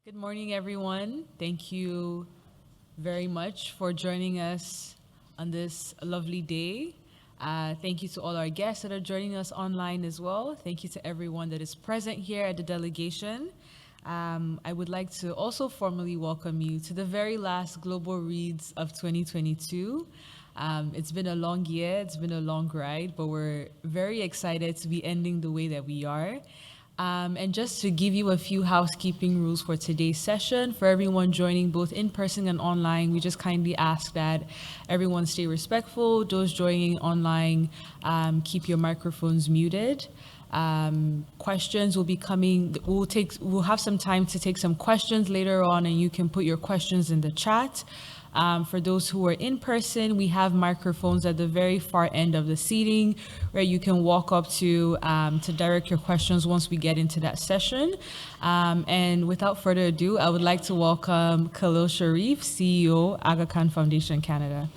Good morning, everyone. Thank you very much for joining us on this lovely day. Thank you to all our guests that are joining us online as well. Thank you to everyone that is present here at the delegation. I would like to also formally welcome you to the very last Global Reads of 2022. It's been a long year, it's been a long ride, but we're very excited to be ending the way that we are. And just to give you a few housekeeping rules for today's session, for everyone joining both in person and online, we just kindly ask that everyone stay respectful. Those joining online, keep your microphones muted. Questions will be coming. We'll have some time to take some questions later on, and you can put your questions in the chat. For those who are in person, we have microphones at the very far end of the seating where you can walk up to direct your questions once we get into that session. And without further ado, I would like to welcome Khalil Shariff, CEO, Aga Foundation Canada.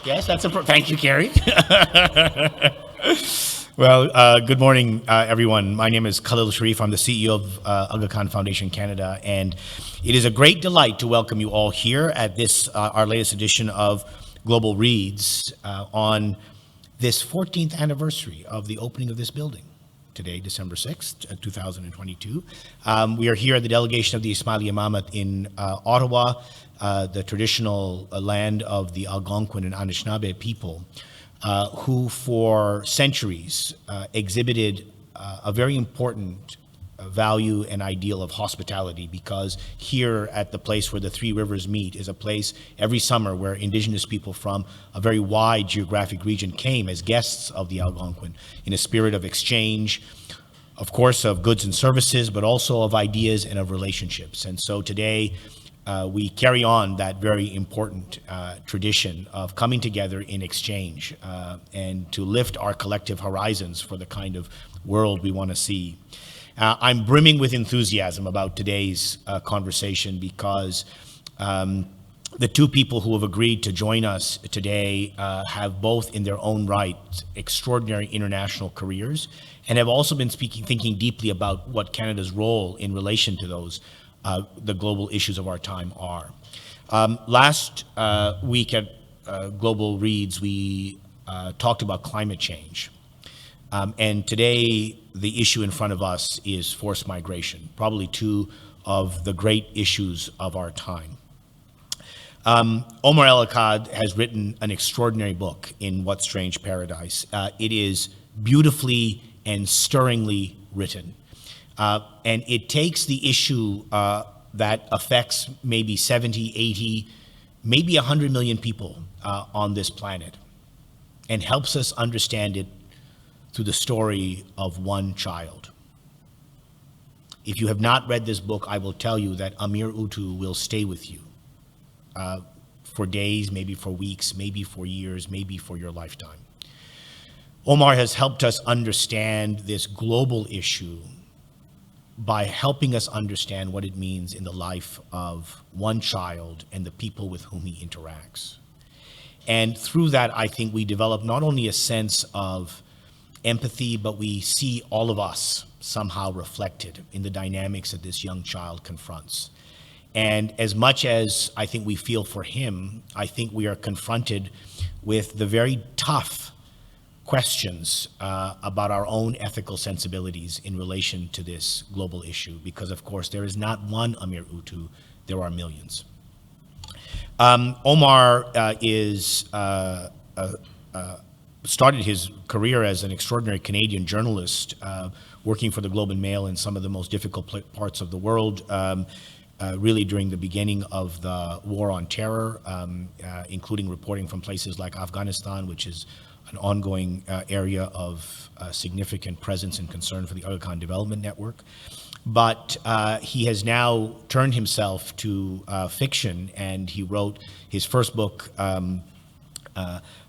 Yes, thank you, Carrie. Well, good morning, everyone. My name is Khalil Shariff. I'm the CEO of Aga Foundation Canada, and it is a great delight to welcome you all here at this, our latest edition of Global Reads on this 14th anniversary of the opening of this building. Today, December 6th, 2022. We are here at the delegation of the Ismaili Imamate in Ottawa, the traditional land of the Algonquin and Anishinaabe people, who for centuries exhibited a very important value and ideal of hospitality, because here at the place where the three rivers meet is a place every summer where indigenous people from a very wide geographic region came as guests of the Algonquin in a spirit of exchange, of course, of goods and services, but also of ideas and of relationships. And so today, we carry on that very important tradition of coming together in exchange and to lift our collective horizons for the kind of world we want to see. I'm brimming with enthusiasm about today's conversation because the two people who have agreed to join us today have both in their own right extraordinary international careers and have also been thinking deeply about what Canada's role in relation to those the global issues of our time are. Last week at Global Reads, we talked about climate change. And today, the issue in front of us is forced migration, probably two of the great issues of our time. Omar El Akkad has written an extraordinary book in What Strange Paradise. It is beautifully and stirringly written. And it takes the issue that affects maybe 70, 80, maybe 100 million people on this planet and helps us understand it through the story of one child. If you have not read this book, I will tell you that Obianuju will stay with you for days, maybe for weeks, maybe for years, maybe for your lifetime. Omar has helped us understand this global issue by helping us understand what it means in the life of one child and the people with whom he interacts. And through that, I think we develop not only a sense of empathy, but we see all of us somehow reflected in the dynamics that this young child confronts. And as much as I think we feel for him, I think we are confronted with the very tough questions about our own ethical sensibilities in relation to this global issue, because of course there is not one Obianuju, there are millions. Omar started his career as an extraordinary Canadian journalist, working for the Globe and Mail in some of the most difficult parts of the world, really during the beginning of the war on terror, including reporting from places like Afghanistan, which is an ongoing area of significant presence and concern for the Aga Development Network. But he has now turned himself to fiction, and he wrote his first book,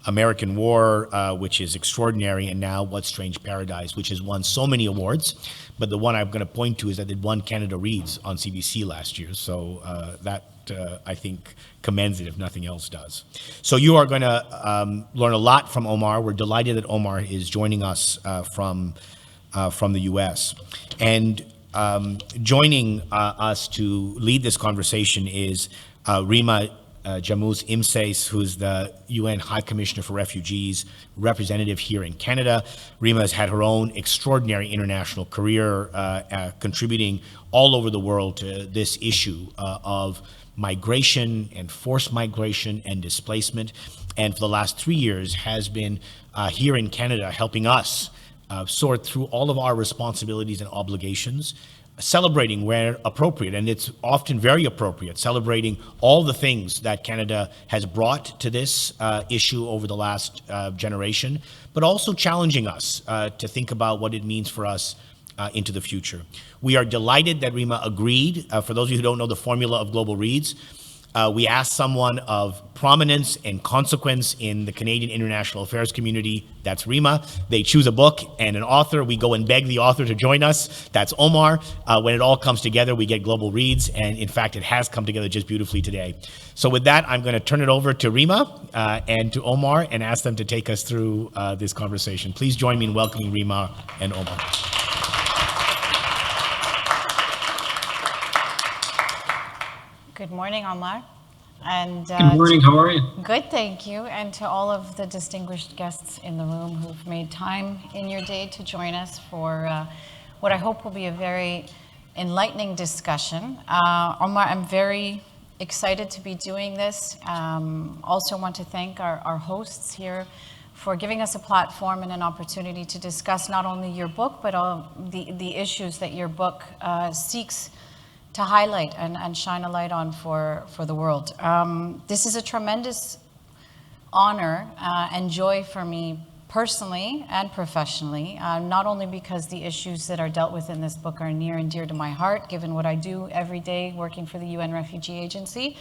American War, which is extraordinary, and now What Strange Paradise, which has won so many awards. But the one I'm going to point to is that it won Canada Reads on CBC last year. So that, I think, commends it if nothing else does. So you are going to learn a lot from Omar. We're delighted that Omar is joining us from from the U.S. And joining us to lead this conversation is Rema Jamous Imseis, who's the UN High Commissioner for Refugees representative here in Canada. Rema has had her own extraordinary international career, contributing all over the world to this issue of migration and forced migration and displacement. And for the last 3 years has been here in Canada helping us sort through all of our responsibilities and obligations, celebrating where appropriate, and it's often very appropriate, celebrating all the things that Canada has brought to this issue over the last generation, but also challenging us to think about what it means for us into the future. We are delighted that Rema agreed. For those of you who don't know the formula of Global Reads, we asked someone of prominence and consequence in the Canadian international affairs community. That's Rema. They choose a book and an author. We go and beg the author to join us. That's Omar. When it all comes together, we get Global Reads. And in fact, it has come together just beautifully today. So with that, I'm going to turn it over to Rema and to Omar and ask them to take us through this conversation. Please join me in welcoming Rema and Omar. Good morning, Omar. And good morning, how are you? Good, thank you. And to all of the distinguished guests in the room who've made time in your day to join us for what I hope will be a very enlightening discussion. Omar, I'm very excited to be doing this. Also want to thank our hosts here for giving us a platform and an opportunity to discuss not only your book, but all the issues that your book seeks to highlight and shine a light on for the world. This is a tremendous honor and joy for me personally and professionally, not only because the issues that are dealt with in this book are near and dear to my heart, given what I do every day working for the UN Refugee Agency,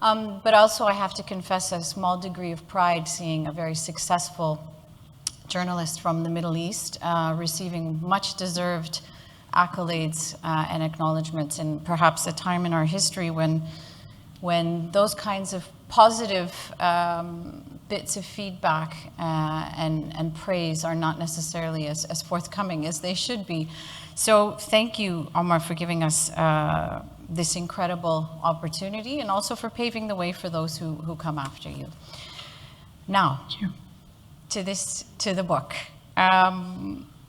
but also I have to confess a small degree of pride seeing a very successful journalist from the Middle East receiving much deserved accolades and acknowledgements, and perhaps a time in our history when those kinds of positive bits of feedback and praise are not necessarily as forthcoming as they should be. So thank you, Omar, for giving us this incredible opportunity, and also for paving the way for those who come after you. Now, to the book.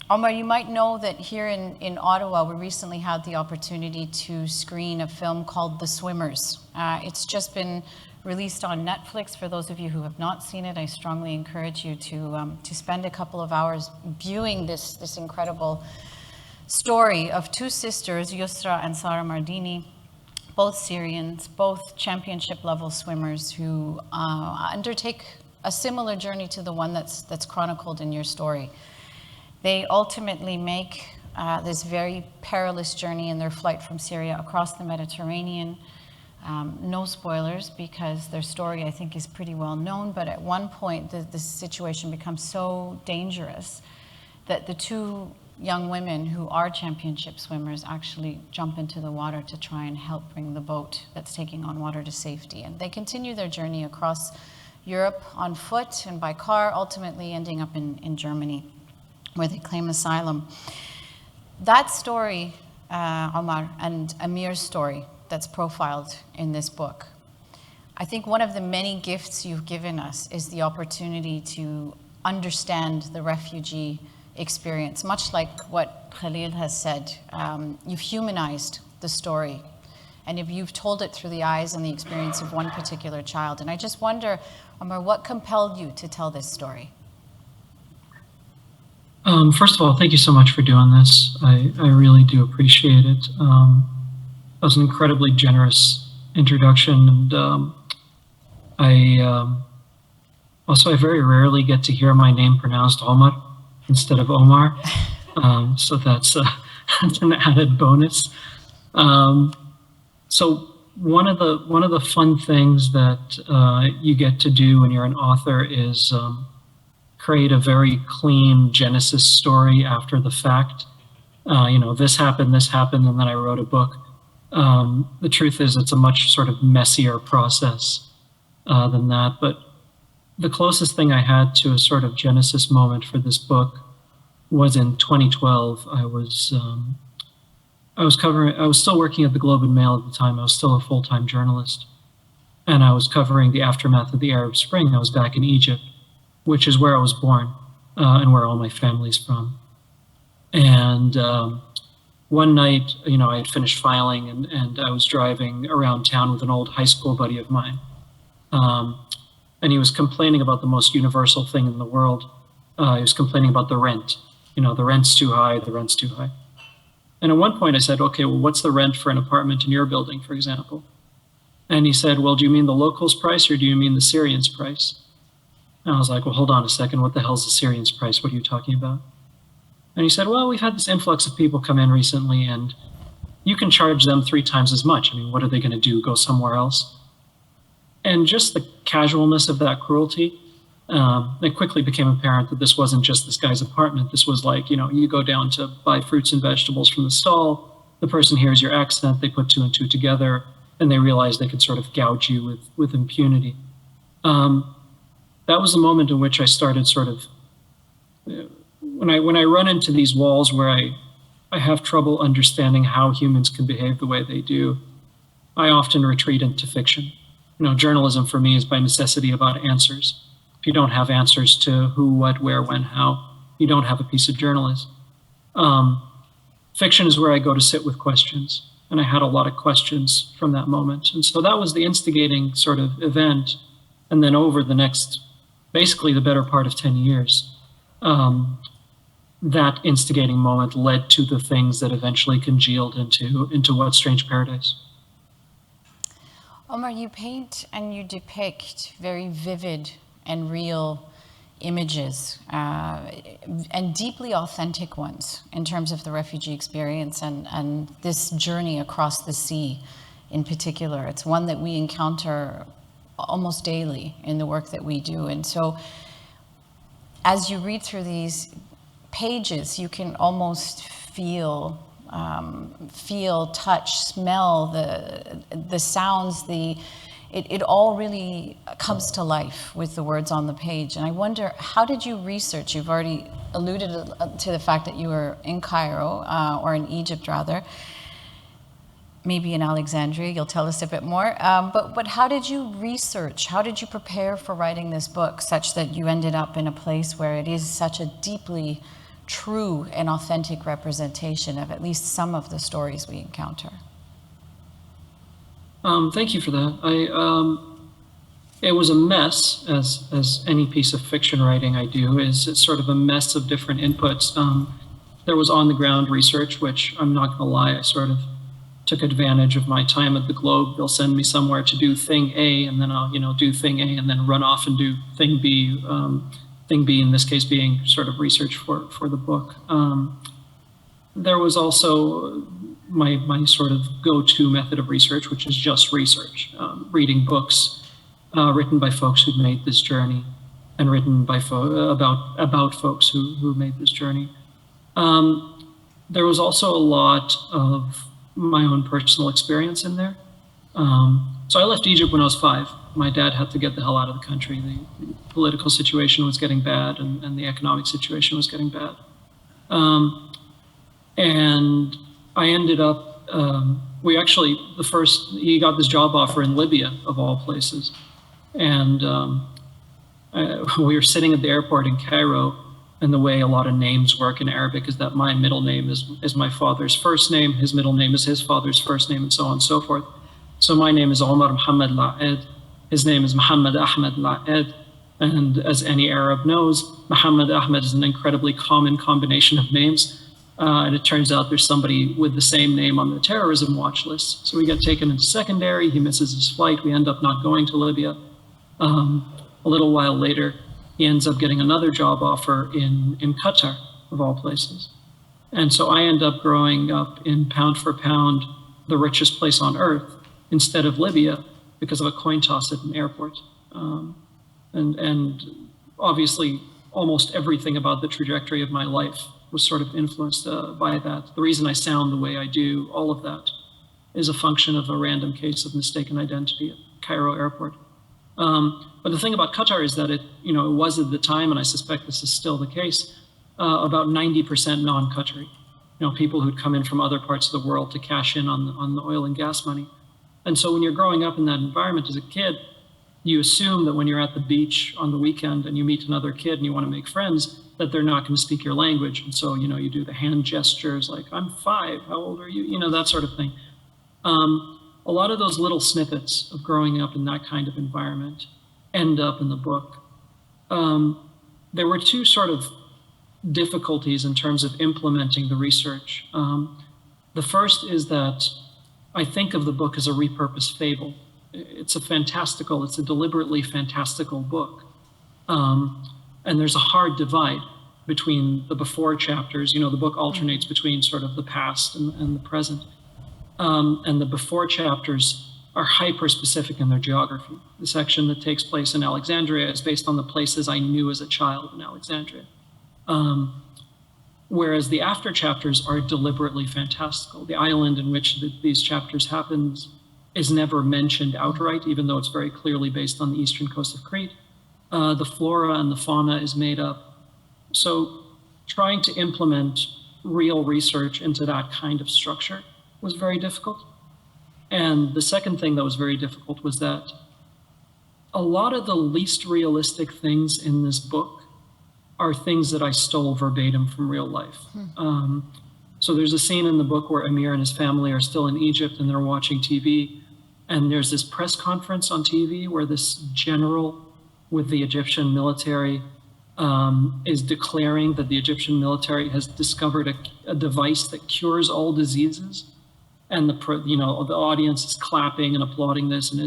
Omar, you might know that here in Ottawa, we recently had the opportunity to screen a film called The Swimmers. It's just been released on Netflix. For those of you who have not seen it, I strongly encourage you to spend a couple of hours viewing this incredible story of two sisters, Yusra and Sara Mardini, both Syrians, both championship level swimmers who undertake a similar journey to the one that's chronicled in your story. They ultimately make this very perilous journey in their flight from Syria across the Mediterranean. No spoilers, because their story, I think, is pretty well known, but at one point the situation becomes so dangerous that the two young women who are championship swimmers actually jump into the water to try and help bring the boat that's taking on water to safety. And they continue their journey across Europe on foot and by car, ultimately ending up in Germany, where they claim asylum. That story, Omar, and Amir's story that's profiled in this book, I think one of the many gifts you've given us is the opportunity to understand the refugee experience. Much like what Khalil has said, you've humanized the story, and if you've told it through the eyes and the experience of one particular child. And I just wonder, Omar, what compelled you to tell this story? First of all, thank you so much for doing this. I really do appreciate it. That was an incredibly generous introduction, and also I very rarely get to hear my name pronounced Omar instead of Omar, so that's an added bonus. So one of the fun things that you get to do when you're an author is create a very clean Genesis story after the fact. This happened, and then I wrote a book. The truth is, it's a much sort of messier process than that. But the closest thing I had to a sort of Genesis moment for this book was in 2012. I was still working at the Globe and Mail at the time. I was still a full-time journalist, and I was covering the aftermath of the Arab Spring. I was back in Egypt, which is where I was born, and where all my family's from. And one night, I had finished filing, and I was driving around town with an old high school buddy of mine. And he was complaining about the most universal thing in the world. He was complaining about the rent. The rent's too high, the rent's too high. And at one point I said, okay, well, what's the rent for an apartment in your building, for example? And he said, well, do you mean the locals' price or do you mean the Syrians' price? And I was like, well, hold on a second. What the hell's the Syrians' price? What are you talking about? And he said, well, we've had this influx of people come in recently, and you can charge them 3 times as much. I mean, what are they going to do? Go somewhere else? And just the casualness of that cruelty, it quickly became apparent that this wasn't just this guy's apartment. This was like, you go down to buy fruits and vegetables from the stall, the person hears your accent, they put 2 and 2 together, and they realize they could sort of gouge you with impunity. That was the moment in which I started sort of, when I run into these walls where I have trouble understanding how humans can behave the way they do, I often retreat into fiction. Journalism for me is by necessity about answers. If you don't have answers to who, what, where, when, how, you don't have a piece of journalism. Fiction is where I go to sit with questions, and I had a lot of questions from that moment. And so that was the instigating sort of event. And then over the next, basically the better part of 10 years, that instigating moment led to the things that eventually congealed into What Strange Paradise. Omar, you paint and you depict very vivid and real images, and deeply authentic ones in terms of the refugee experience and this journey across the sea in particular. It's one that we encounter almost daily in the work that we do. And so as you read through these pages, you can almost feel, touch, smell the sounds, it all really comes to life with the words on the page. And I wonder, how did you research? You've already alluded to the fact that you were in Cairo, or in Egypt rather, maybe in Alexandria. You'll tell us a bit more. But how did you research? How did you prepare for writing this book such that you ended up in a place where it is such a deeply true and authentic representation of at least some of the stories we encounter? Thank you for that. It was a mess, as any piece of fiction writing I do, it's sort of a mess of different inputs. There was on-the-ground research, which I'm not gonna lie, I sort of took advantage of my time at the Globe. They'll send me somewhere to do thing A, and then I'll do thing A, and then run off and do thing B. Thing B in this case being sort of research for the book. There was also my sort of go-to method of research, which is just research, reading books written by folks who've made this journey, and written by about folks who made this journey. There was also a lot of my own personal experience in there. So I left Egypt when I was 5. My dad had to get the hell out of the country. The political situation was getting bad, and the economic situation was getting bad. And I ended up, he got this job offer in Libya, of all places. And we were sitting at the airport in Cairo, and the way a lot of names work in Arabic is that my middle name is my father's first name, his middle name is his father's first name, and so on and so forth. So my name is Omar Muhammad La'ed, his name is Muhammad Ahmed La'ed, and as any Arab knows, Muhammad Ahmed is an incredibly common combination of names. And it turns out there's somebody with the same name on the terrorism watch list. So we get taken into secondary, he misses his flight, we end up not going to Libya. A little while later, he ends up getting another job offer in Qatar, of all places. And so I end up growing up in, pound for pound, the richest place on earth, instead of Libya, because of a coin toss at an airport. And obviously, almost everything about the trajectory of my life was sort of influenced by that. The reason I sound the way I do, all of that, is a function of a random case of mistaken identity at Cairo airport. But the thing about Qatar is that it was at the time, and I suspect this is still the case, about 90% non-Qatari. People who'd come in from other parts of the world to cash in on the oil and gas money. And so when you're growing up in that environment as a kid, you assume that when you're at the beach on the weekend and you meet another kid and you want to make friends, that they're not going to speak your language. And so, you do the hand gestures like, I'm 5, how old are you? That sort of thing. A lot of those little snippets of growing up in that kind of environment end up in the book. There were 2 sort of difficulties in terms of implementing the research. The first is that I think of the book as a repurposed fable. It's a deliberately fantastical book. And there's a hard divide between the before chapters. The book alternates between sort of the past and the present. And the before chapters are hyper-specific in their geography. The section that takes place in Alexandria is based on the places I knew as a child in Alexandria. Whereas the after chapters are deliberately fantastical. The island in which these chapters happens is never mentioned outright, even though it's very clearly based on the eastern coast of Crete. The flora and the fauna is made up. So trying to implement real research into that kind of structure was very difficult. And the second thing that was very difficult was that a lot of the least realistic things in this book are things that I stole verbatim from real life. So there's a scene in the book where Amir and his family are still in Egypt and they're watching TV. And there's this press conference on TV where this general with the Egyptian military is declaring that the Egyptian military has discovered a device that cures all diseases. And the audience is clapping and applauding this. And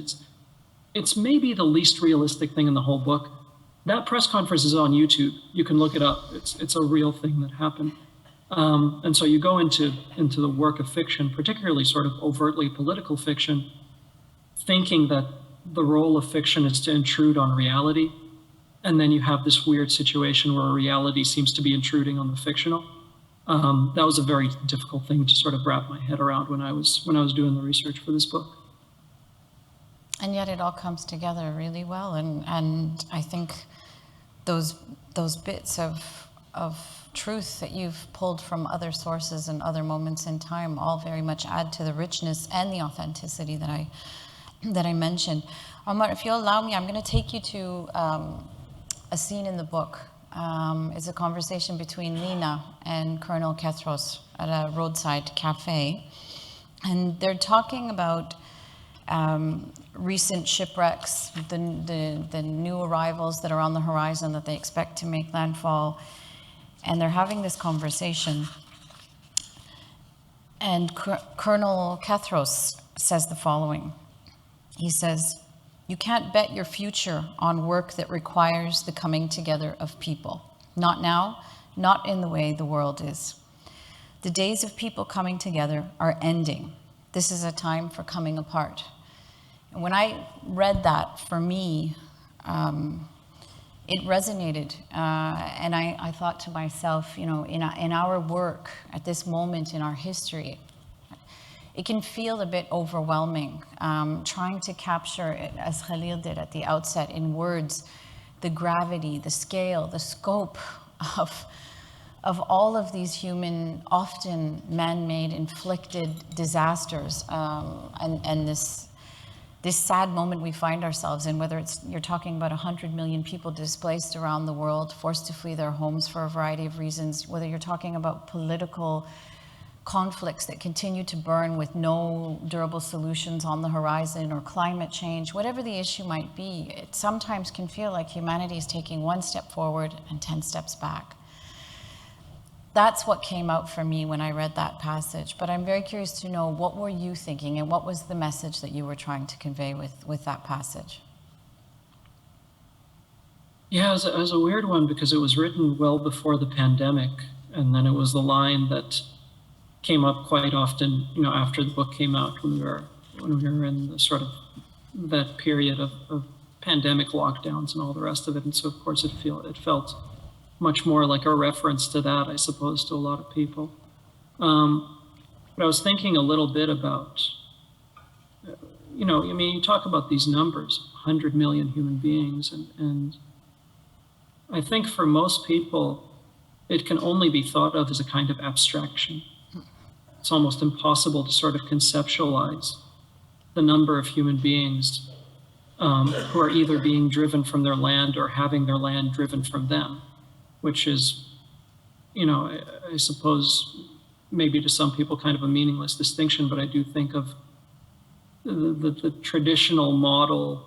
it's maybe the least realistic thing in the whole book. That press conference is on YouTube. You can look it up. It's a real thing that happened. And so you go into the work of fiction, particularly sort of overtly political fiction, thinking that the role of fiction is to intrude on reality. And then you have this weird situation where reality seems to be intruding on the fictional. That was a very difficult thing to sort of wrap my head around when I was doing the research for this book. And yet it all comes together really well. And I think those bits of truth that you've pulled from other sources and other moments in time all very much add to the richness and the authenticity that I mentioned. Omar, if you'll allow me, I'm going to take you to a scene in the book. It's a conversation between Lina and Colonel Kethros at a roadside cafe. And they're talking about recent shipwrecks, the new arrivals that are on the horizon that they expect to make landfall. And they're having this conversation. And Colonel Kethros says the following. He says, "You can't bet your future on work that requires the coming together of people. Not now, not in the way the world is. The days of people coming together are ending. This is a time for coming apart." And when I read that, for me, it resonated. And I thought to myself, in our work at this moment in our history, it can feel a bit overwhelming, trying to capture it, as Khalil did at the outset, in words, the gravity, the scale, the scope of all of these human, often man-made, inflicted disasters, and this sad moment we find ourselves in, whether you're talking about 100 million people displaced around the world, forced to flee their homes for a variety of reasons, whether you're talking about political conflicts that continue to burn with no durable solutions on the horizon, or climate change, whatever the issue might be, it sometimes can feel like humanity is taking one step forward and 10 steps back. That's what came out for me when I read that passage. But I'm very curious to know, what were you thinking, and what was the message that you were trying to convey with that passage? Yeah, it was a weird one because it was written well before the pandemic. And then it was the line that came up quite often, after the book came out, when we were in the sort of that period of pandemic lockdowns and all the rest of it. And so, of course, it felt much more like a reference to that, I suppose, to a lot of people. But I was thinking a little bit about, you talk about these numbers, 100 million human beings, and I think for most people, it can only be thought of as a kind of abstraction. It's almost impossible to sort of conceptualize the number of human beings who are either being driven from their land or having their land driven from them, which is, I suppose, maybe to some people kind of a meaningless distinction, but I do think of the traditional model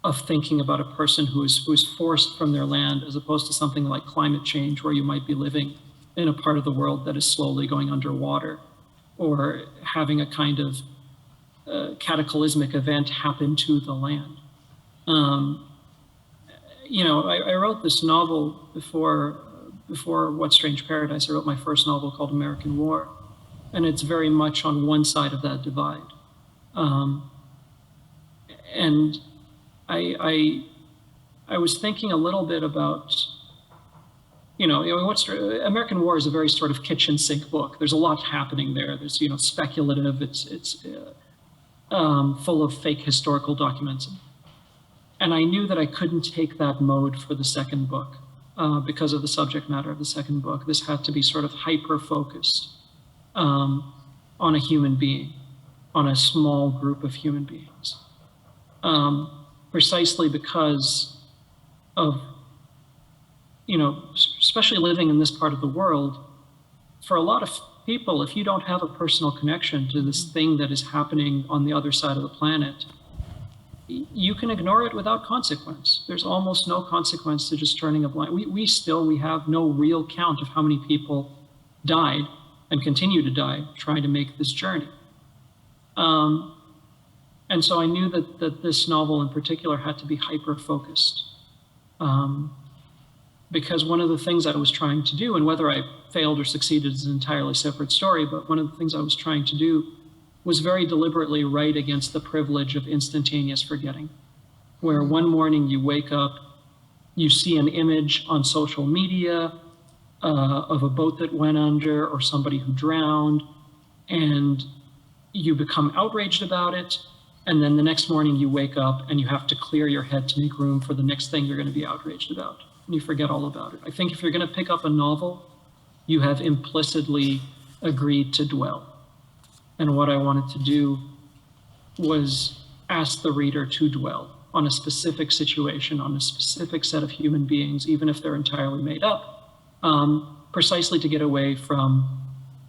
of thinking about a person who is forced from their land, as opposed to something like climate change, where you might be living in a part of the world that is slowly going underwater, or having a kind of cataclysmic event happen to the land. I wrote this novel before What Strange Paradise. I wrote my first novel called American War, and it's very much on one side of that divide. And I was thinking a little bit about, American War is a very sort of kitchen sink book. There's a lot happening there. There's, speculative. It's full of fake historical documents. And I knew that I couldn't take that mode for the second book because of the subject matter of the second book. This had to be sort of hyper-focused on a human being, on a small group of human beings, precisely because of, especially living in this part of the world, for a lot of people, if you don't have a personal connection to this thing that is happening on the other side of the planet, you can ignore it without consequence. There's almost no consequence to just turning a blind. We have no real count of how many people died and continue to die trying to make this journey. And so I knew that this novel in particular had to be hyper-focused. Because one of the things I was trying to do, and whether I failed or succeeded is an entirely separate story, but one of the things I was trying to do was very deliberately write against the privilege of instantaneous forgetting, where one morning you wake up, you see an image on social media of a boat that went under or somebody who drowned, and you become outraged about it, and then the next morning you wake up and you have to clear your head to make room for the next thing you're going to be outraged about, and you forget all about it. I think if you're going to pick up a novel, you have implicitly agreed to dwell. And what I wanted to do was ask the reader to dwell on a specific situation, on a specific set of human beings, even if they're entirely made up, precisely to get away from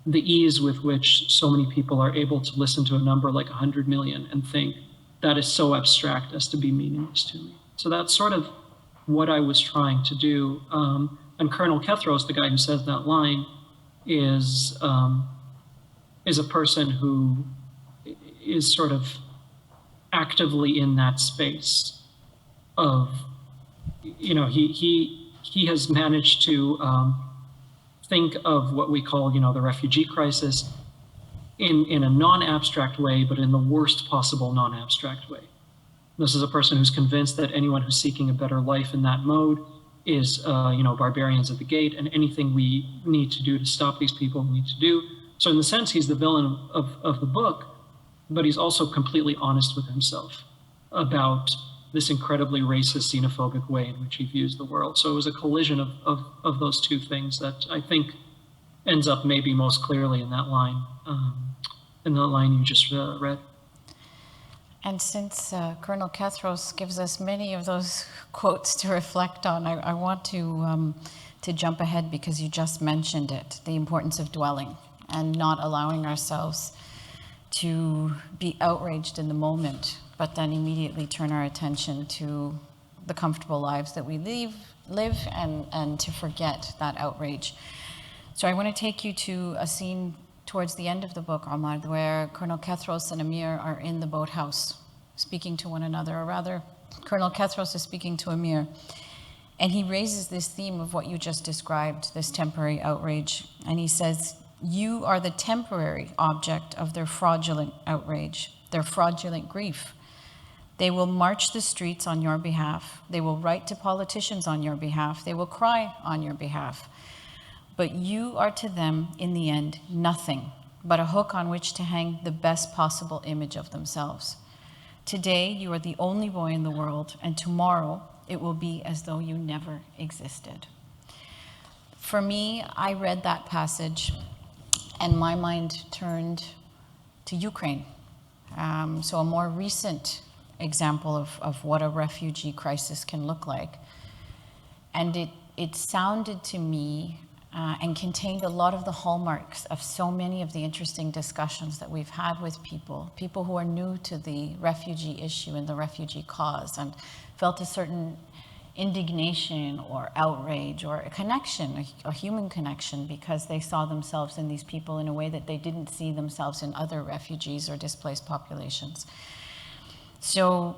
the ease with which so many people are able to listen to a number like 100 million and think that is so abstract as to be meaningless to me. So that's sort of what I was trying to do. And Colonel Kethros, the guy who says that line, is a person who is sort of actively in that space of, he has managed to think of what we call, the refugee crisis in a non-abstract way, but in the worst possible non-abstract way. This is a person who's convinced that anyone who's seeking a better life in that mode is, barbarians at the gate, and anything we need to do to stop these people, we need to do. So in the sense, he's the villain of the book, but he's also completely honest with himself about this incredibly racist, xenophobic way in which he views the world. So it was a collision of those two things that I think ends up maybe most clearly in that line you just read. And since Colonel Kethros gives us many of those quotes to reflect on, I want to jump ahead because you just mentioned it, the importance of dwelling and not allowing ourselves to be outraged in the moment, but then immediately turn our attention to the comfortable lives that we live and to forget that outrage. So I want to take you to a scene towards the end of the book, Omar, where Colonel Kethros and Amir are in the boathouse speaking to one another, or rather, Colonel Kethros is speaking to Amir, and he raises this theme of what you just described, this temporary outrage, and he says, "You are the temporary object of their fraudulent outrage, their fraudulent grief. They will march the streets on your behalf. They will write to politicians on your behalf. They will cry on your behalf. But you are to them, in the end, nothing but a hook on which to hang the best possible image of themselves. Today, you are the only boy in the world, and tomorrow, it will be as though you never existed." For me, I read that passage and my mind turned to Ukraine. So a more recent example of what a refugee crisis can look like. And it sounded to me and contained a lot of the hallmarks of so many of the interesting discussions that we've had with people who are new to the refugee issue and the refugee cause, and felt a certain indignation or outrage or a connection, a human connection, because they saw themselves in these people in a way that they didn't see themselves in other refugees or displaced populations. So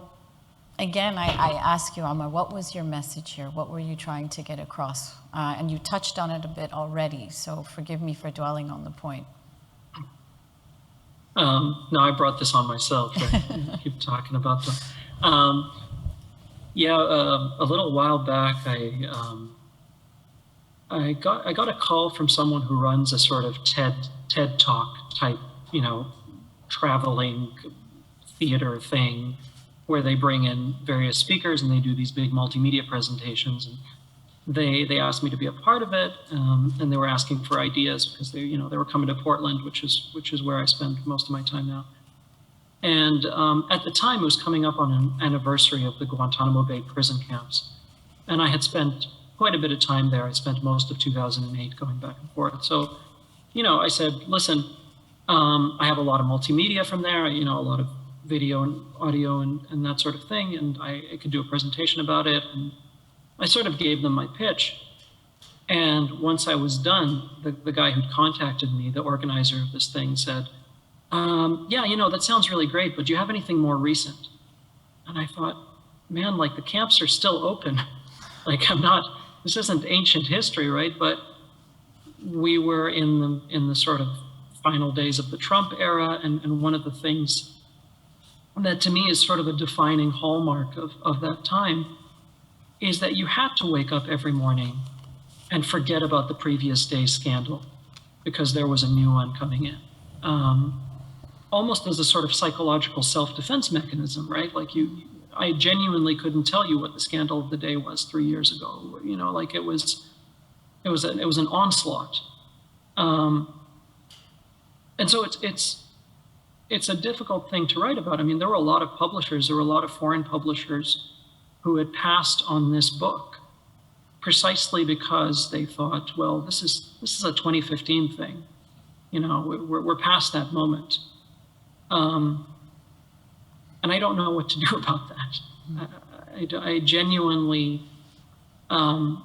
again, I ask you, Omar, what was your message here? What were you trying to get across? And you touched on it a bit already, so forgive me for dwelling on the point. No, I brought this on myself. I keep talking about them. A little while back, I got a call from someone who runs a sort of TED Talk type, traveling theater thing, where they bring in various speakers and they do these big multimedia presentations. And they asked me to be a part of it, and they were asking for ideas because they were coming to Portland, which is where I spend most of my time now. And at the time, it was coming up on an anniversary of the Guantanamo Bay prison camps. And I had spent quite a bit of time there. I spent most of 2008 going back and forth. So, I said, listen, I have a lot of multimedia from there, a lot of video and audio and that sort of thing. And I could do a presentation about it. And I sort of gave them my pitch. And once I was done, the guy who'd contacted me, the organizer of this thing, said, that sounds really great, but do you have anything more recent? And I thought, man, like the camps are still open. Like this isn't ancient history, right? But we were in the sort of final days of the Trump era, and one of the things that to me is sort of a defining hallmark of that time is that you had to wake up every morning and forget about the previous day's scandal because there was a new one coming in. Almost as a sort of psychological self-defense mechanism, right? Like I genuinely couldn't tell you what the scandal of the day was 3 years ago. Like it was an onslaught. And so it's a difficult thing to write about. I mean, there were a lot of publishers, there were a lot of foreign publishers who had passed on this book precisely because they thought, well, this is a 2015 thing. We're past that moment. And I don't know what to do about that. I genuinely, the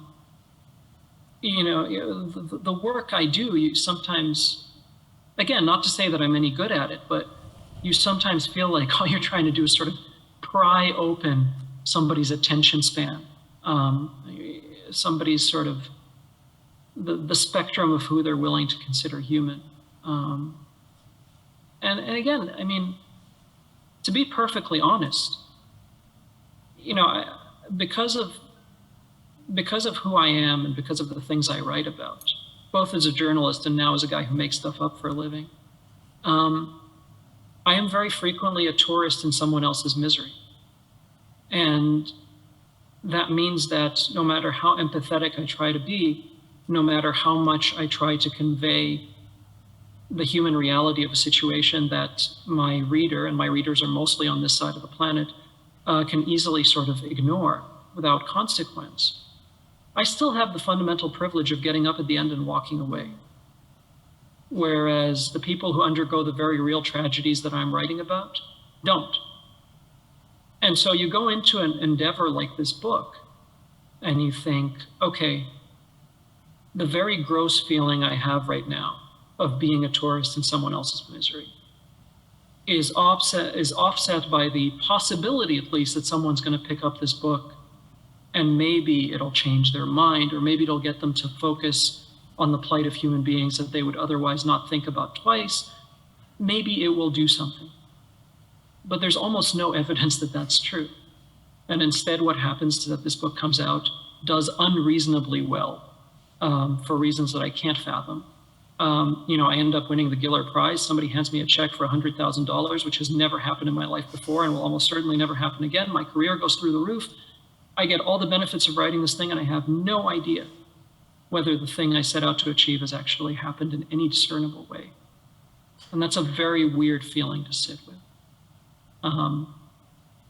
work I do, you sometimes, again, not to say that I'm any good at it, but you sometimes feel like all you're trying to do is sort of pry open somebody's attention span, somebody's sort of the spectrum of who they're willing to consider human. And again, I mean, to be perfectly honest, because of who I am and because of the things I write about, both as a journalist and now as a guy who makes stuff up for a living, I am very frequently a tourist in someone else's misery. And that means that no matter how empathetic I try to be, no matter how much I try to convey the human reality of a situation that my reader, and my readers are mostly on this side of the planet, can easily sort of ignore without consequence, I still have the fundamental privilege of getting up at the end and walking away. Whereas the people who undergo the very real tragedies that I'm writing about don't. And so you go into an endeavor like this book and you think, okay, the very gross feeling I have right now of being a tourist in someone else's misery is offset by the possibility, at least, that someone's going to pick up this book and maybe it'll change their mind, or maybe it'll get them to focus on the plight of human beings that they would otherwise not think about twice. Maybe it will do something. But there's almost no evidence that that's true. And instead, what happens is that this book comes out, does unreasonably well, for reasons that I can't fathom. I end up winning the Giller Prize. Somebody hands me a check for $100,000, which has never happened in my life before and will almost certainly never happen again. My career goes through the roof. I get all the benefits of writing this thing, and I have no idea whether the thing I set out to achieve has actually happened in any discernible way. And that's a very weird feeling to sit with.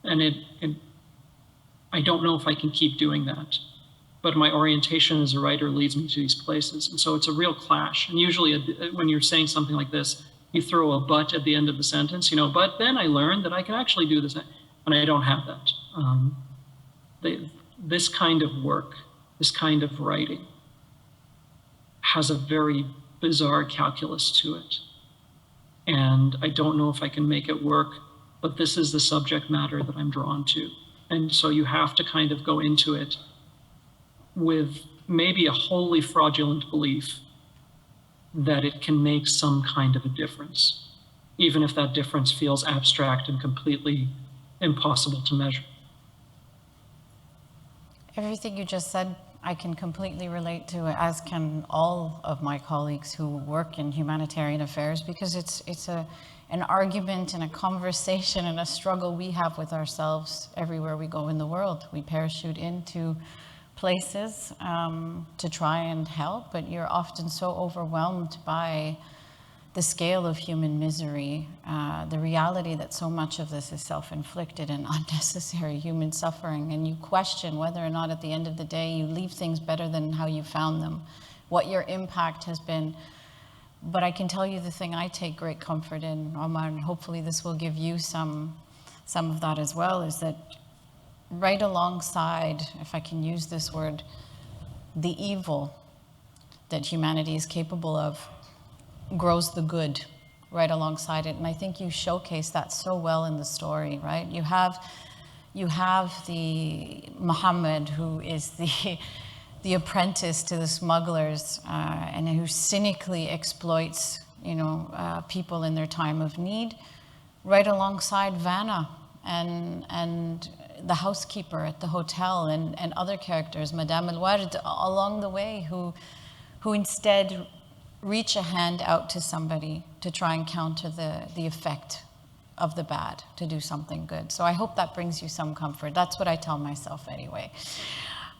And I don't know if I can keep doing that, but my orientation as a writer leads me to these places. And so it's a real clash. And usually when you're saying something like this, you throw a but at the end of the sentence, but then I learned that I can actually do this. And I don't have that. This kind of work, this kind of writing has a very bizarre calculus to it. And I don't know if I can make it work, but this is the subject matter that I'm drawn to. And so you have to kind of go into it with maybe a wholly fraudulent belief that it can make some kind of a difference, even if that difference feels abstract and completely impossible to measure. Everything you just said, I can completely relate to, as can all of my colleagues who work in humanitarian affairs, because it's an argument and a conversation and a struggle we have with ourselves everywhere we go in the world. We parachute into places to try and help, but you're often so overwhelmed by the scale of human misery, the reality that so much of this is self-inflicted and unnecessary human suffering, and you question whether or not at the end of the day you leave things better than how you found them, what your impact has been. But I can tell you the thing I take great comfort in, Omar, and hopefully this will give you some of that as well, is that right alongside, if I can use this word, the evil that humanity is capable of, grows the good right alongside it. And I think you showcase that so well in the story, right? You have the Muhammad, who is the apprentice to the smugglers, and who cynically exploits, people in their time of need, right alongside Vanna and the housekeeper at the hotel and other characters, Madame El-Ward, along the way, who instead reach a hand out to somebody to try and counter the effect of the bad, to do something good. So I hope that brings you some comfort. That's what I tell myself anyway.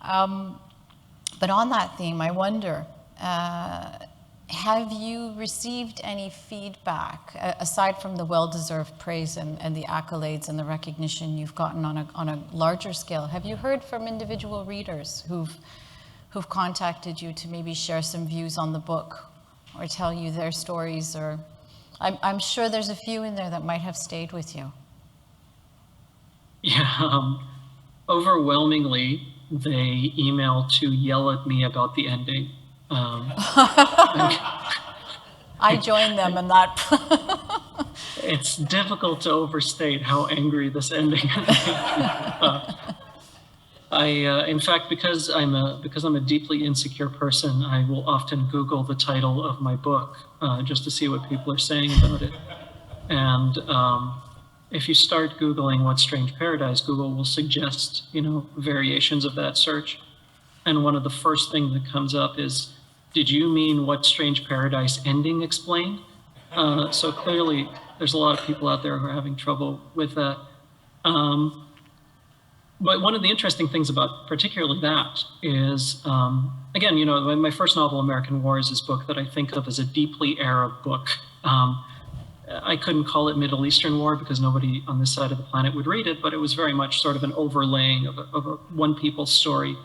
But on that theme, I wonder, have you received any feedback, aside from the well-deserved praise and the accolades and the recognition you've gotten on a larger scale? Have you heard from individual readers who've contacted you to maybe share some views on the book or tell you their stories? Or I'm sure there's a few in there that might have stayed with you. Yeah, overwhelmingly, they email to yell at me about the ending. I joined them in that. It's difficult to overstate how angry this ending is. In fact, because I'm a deeply insecure person, I will often Google the title of my book just to see what people are saying about it. And if you start Googling What Strange Paradise, Google will suggest, variations of that search. And one of the first things that comes up is, did you mean What Strange Paradise ending explained? So clearly, there's a lot of people out there who are having trouble with that. But one of the interesting things about particularly that is, again, my first novel, American War, is this book that I think of as a deeply Arab book. I couldn't call it Middle Eastern War because nobody on this side of the planet would read it, but it was very much sort of an overlaying of a one people's story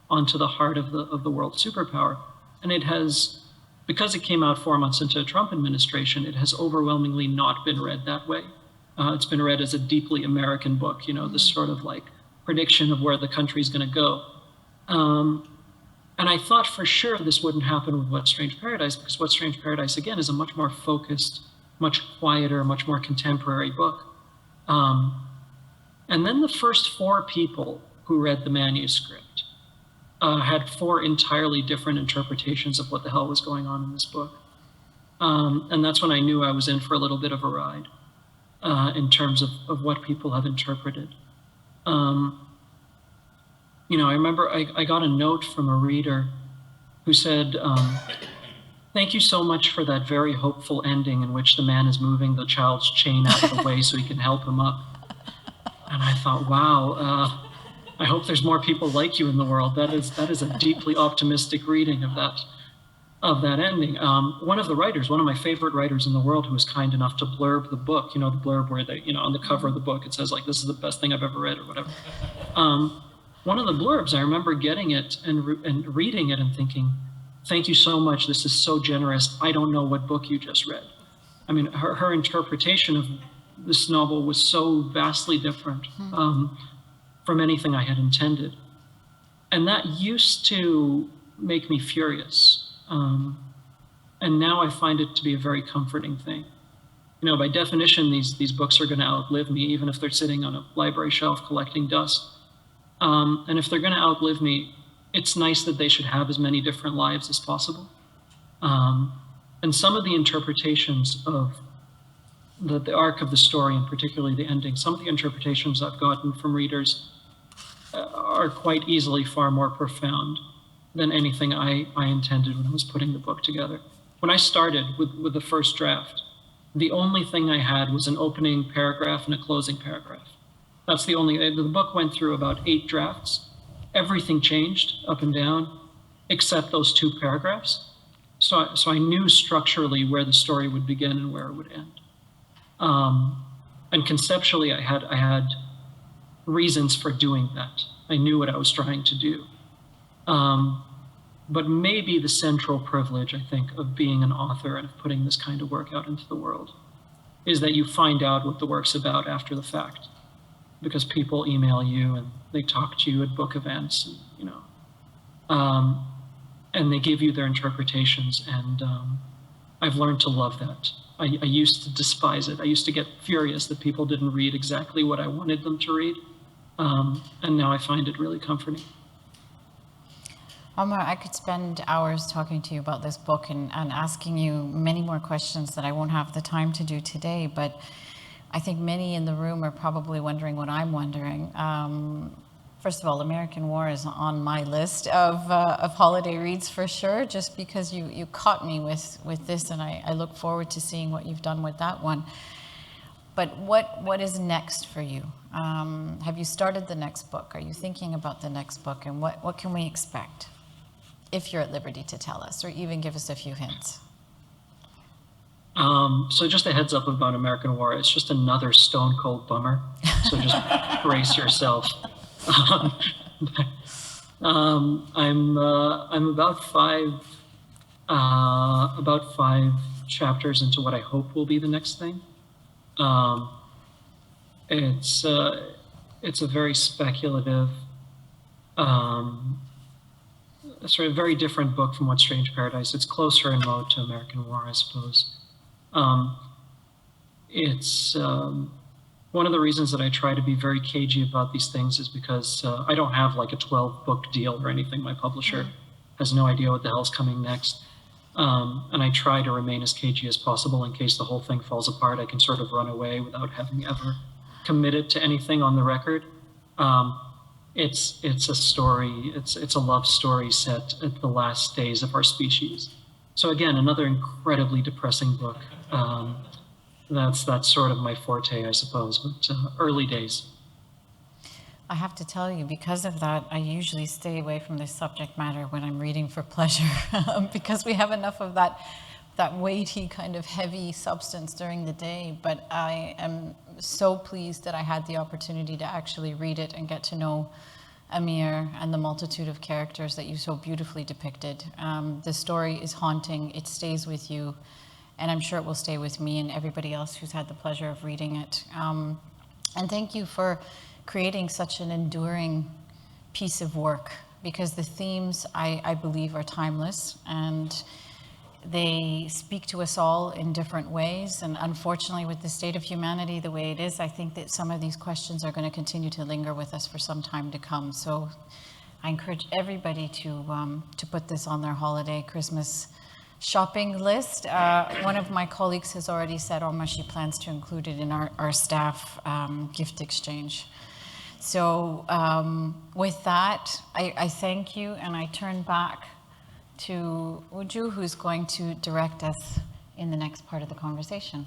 onto the heart of the world superpower. And it has, because it came out 4 months into a Trump administration, it has overwhelmingly not been read that way. It's been read as a deeply American book, this sort of like prediction of where the country's going to go. And I thought for sure this wouldn't happen with What Strange Paradise, because What Strange Paradise, again, is a much more focused, much quieter, much more contemporary book. And then the first 4 people who read the manuscript had 4 entirely different interpretations of what the hell was going on in this book. And that's when I knew I was in for a little bit of a ride in terms of what people have interpreted. I remember I got a note from a reader who said, thank you so much for that very hopeful ending in which the man is moving the child's chain out of the way so he can help him up. And I thought, wow, I hope there's more people like you in the world. That is a deeply optimistic reading of that ending. One of the writers, one of my favorite writers in the world, who was kind enough to blurb the book, the blurb where they, on the cover of the book, it says like, this is the best thing I've ever read or whatever. One of the blurbs, I remember getting it and reading it and thinking, thank you so much. This is so generous. I don't know what book you just read. I mean, her interpretation of this novel was so vastly different from anything I had intended. And that used to make me furious. And now I find it to be a very comforting thing. By definition, these books are going to outlive me, even if they're sitting on a library shelf collecting dust. And if they're going to outlive me, it's nice that they should have as many different lives as possible. And some of the interpretations of the arc of the story, and particularly the ending, some of the interpretations I've gotten from readers are quite easily far more profound than anything I intended when I was putting the book together. When I started with the first draft, the only thing I had was an opening paragraph and a closing paragraph. That's the book went through about 8 drafts. Everything changed up and down, except those 2 paragraphs. So I knew structurally where the story would begin and where it would end. And conceptually, I had reasons for doing that. I knew what I was trying to do. But maybe the central privilege, I think, of being an author and of putting this kind of work out into the world is that you find out what the work's about after the fact, because people email you and they talk to you at book events, and they give you their interpretations. And I've learned to love that. I used to despise it. I used to get furious that people didn't read exactly what I wanted them to read. And now I find it really comforting. Omar, I could spend hours talking to you about this book and asking you many more questions that I won't have the time to do today, but I think many in the room are probably wondering what I'm wondering. First of all, American War is on my list of holiday reads for sure, just because you caught me with this, and I look forward to seeing what you've done with that one. But what is next for you? Have you started the next book? Are you thinking about the next book? And what can we expect, if you're at liberty to tell us, or even give us a few hints? So just a heads up about American War. It's just another stone cold bummer. So just brace yourself. I'm about five chapters into what I hope will be the next thing. It's a very speculative, sort of very different book from What Strange Paradise. It's closer in mode to American War, I suppose. It's one of the reasons that I try to be very cagey about these things is because I don't have like a 12-book deal or anything. My publisher has no idea what the hell's coming next. And I try to remain as cagey as possible in case the whole thing falls apart. I can sort of run away without having ever committed to anything on the record. It's a story, it's a love story set at the last days of our species. So again, another incredibly depressing book. That's sort of my forte, I suppose, but early days. I have to tell you, because of that, I usually stay away from this subject matter when I'm reading for pleasure, because we have enough of that weighty, kind of heavy substance during the day. But I am so pleased that I had the opportunity to actually read it and get to know Amir and the multitude of characters that you so beautifully depicted. The story is haunting, it stays with you, and I'm sure it will stay with me and everybody else who's had the pleasure of reading it. And thank you for creating such an enduring piece of work, because the themes, I believe, are timeless, and they speak to us all in different ways. And unfortunately, with the state of humanity the way it is, I think that some of these questions are going to continue to linger with us for some time to come. So I encourage everybody to put this on their holiday Christmas shopping list. One of my colleagues has already said, Omar, she plans to include it in our staff gift exchange. So with that, I thank you, and I turn back to Uju, who's going to direct us in the next part of the conversation.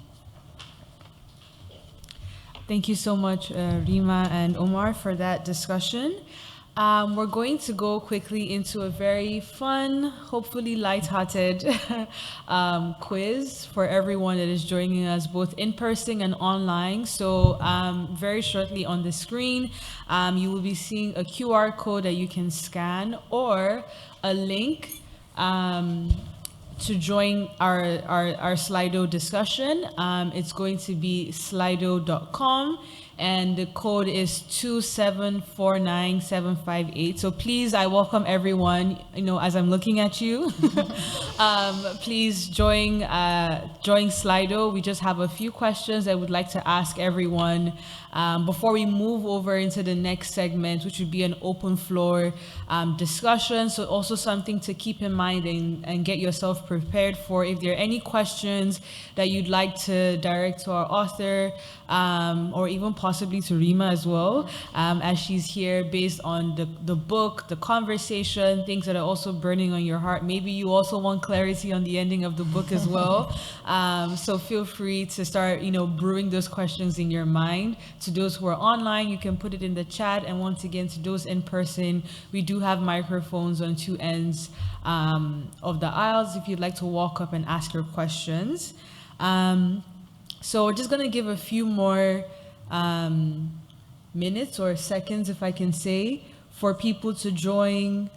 Thank you so much, Rima and Omar, for that discussion. We're going to go quickly into a very fun, hopefully lighthearted quiz for everyone that is joining us both in person and online. So very shortly on the screen, you will be seeing a QR code that you can scan or a link to join our Slido discussion. It's going to be slido.com and the code is 2749758. So please, I welcome everyone, as I'm looking at you, please join Slido. We just have a few questions I would like to ask everyone before we move over into the next segment, which would be an open floor discussion. So also something to keep in mind and get yourself prepared for. If there are any questions that you'd like to direct to our author, or even possibly to Rima as well, as she's here, based on the book, the conversation, things that are also burning on your heart. Maybe you also want clarity on the ending of the book as well. So feel free to start, brewing those questions in your mind. To those who are online, you can put it in the chat. And once again, to those in person, we do have microphones on two ends of the aisles if you'd like to walk up and ask your questions. So we're just going to give a few more minutes or seconds, if I can say, for people to join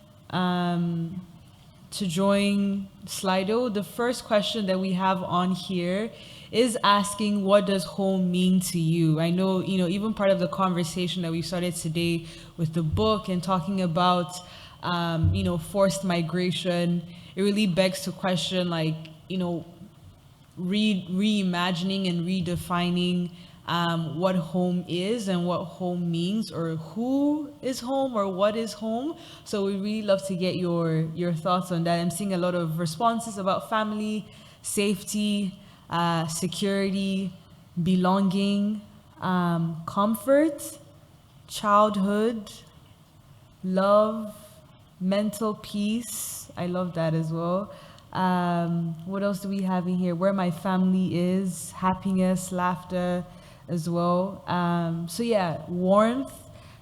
Slido. The first question that we have on here is asking, what does home mean to you? I know, even part of the conversation that we started today with the book and talking about, forced migration, it really begs to question, reimagining and redefining what home is and what home means, or who is home or what is home. So we really love to get your thoughts on that. I'm seeing a lot of responses about family, safety, security, belonging, comfort, childhood, love, mental peace. I love that as well. What else do we have in here? Where my family is, happiness, laughter as well. So yeah, warmth.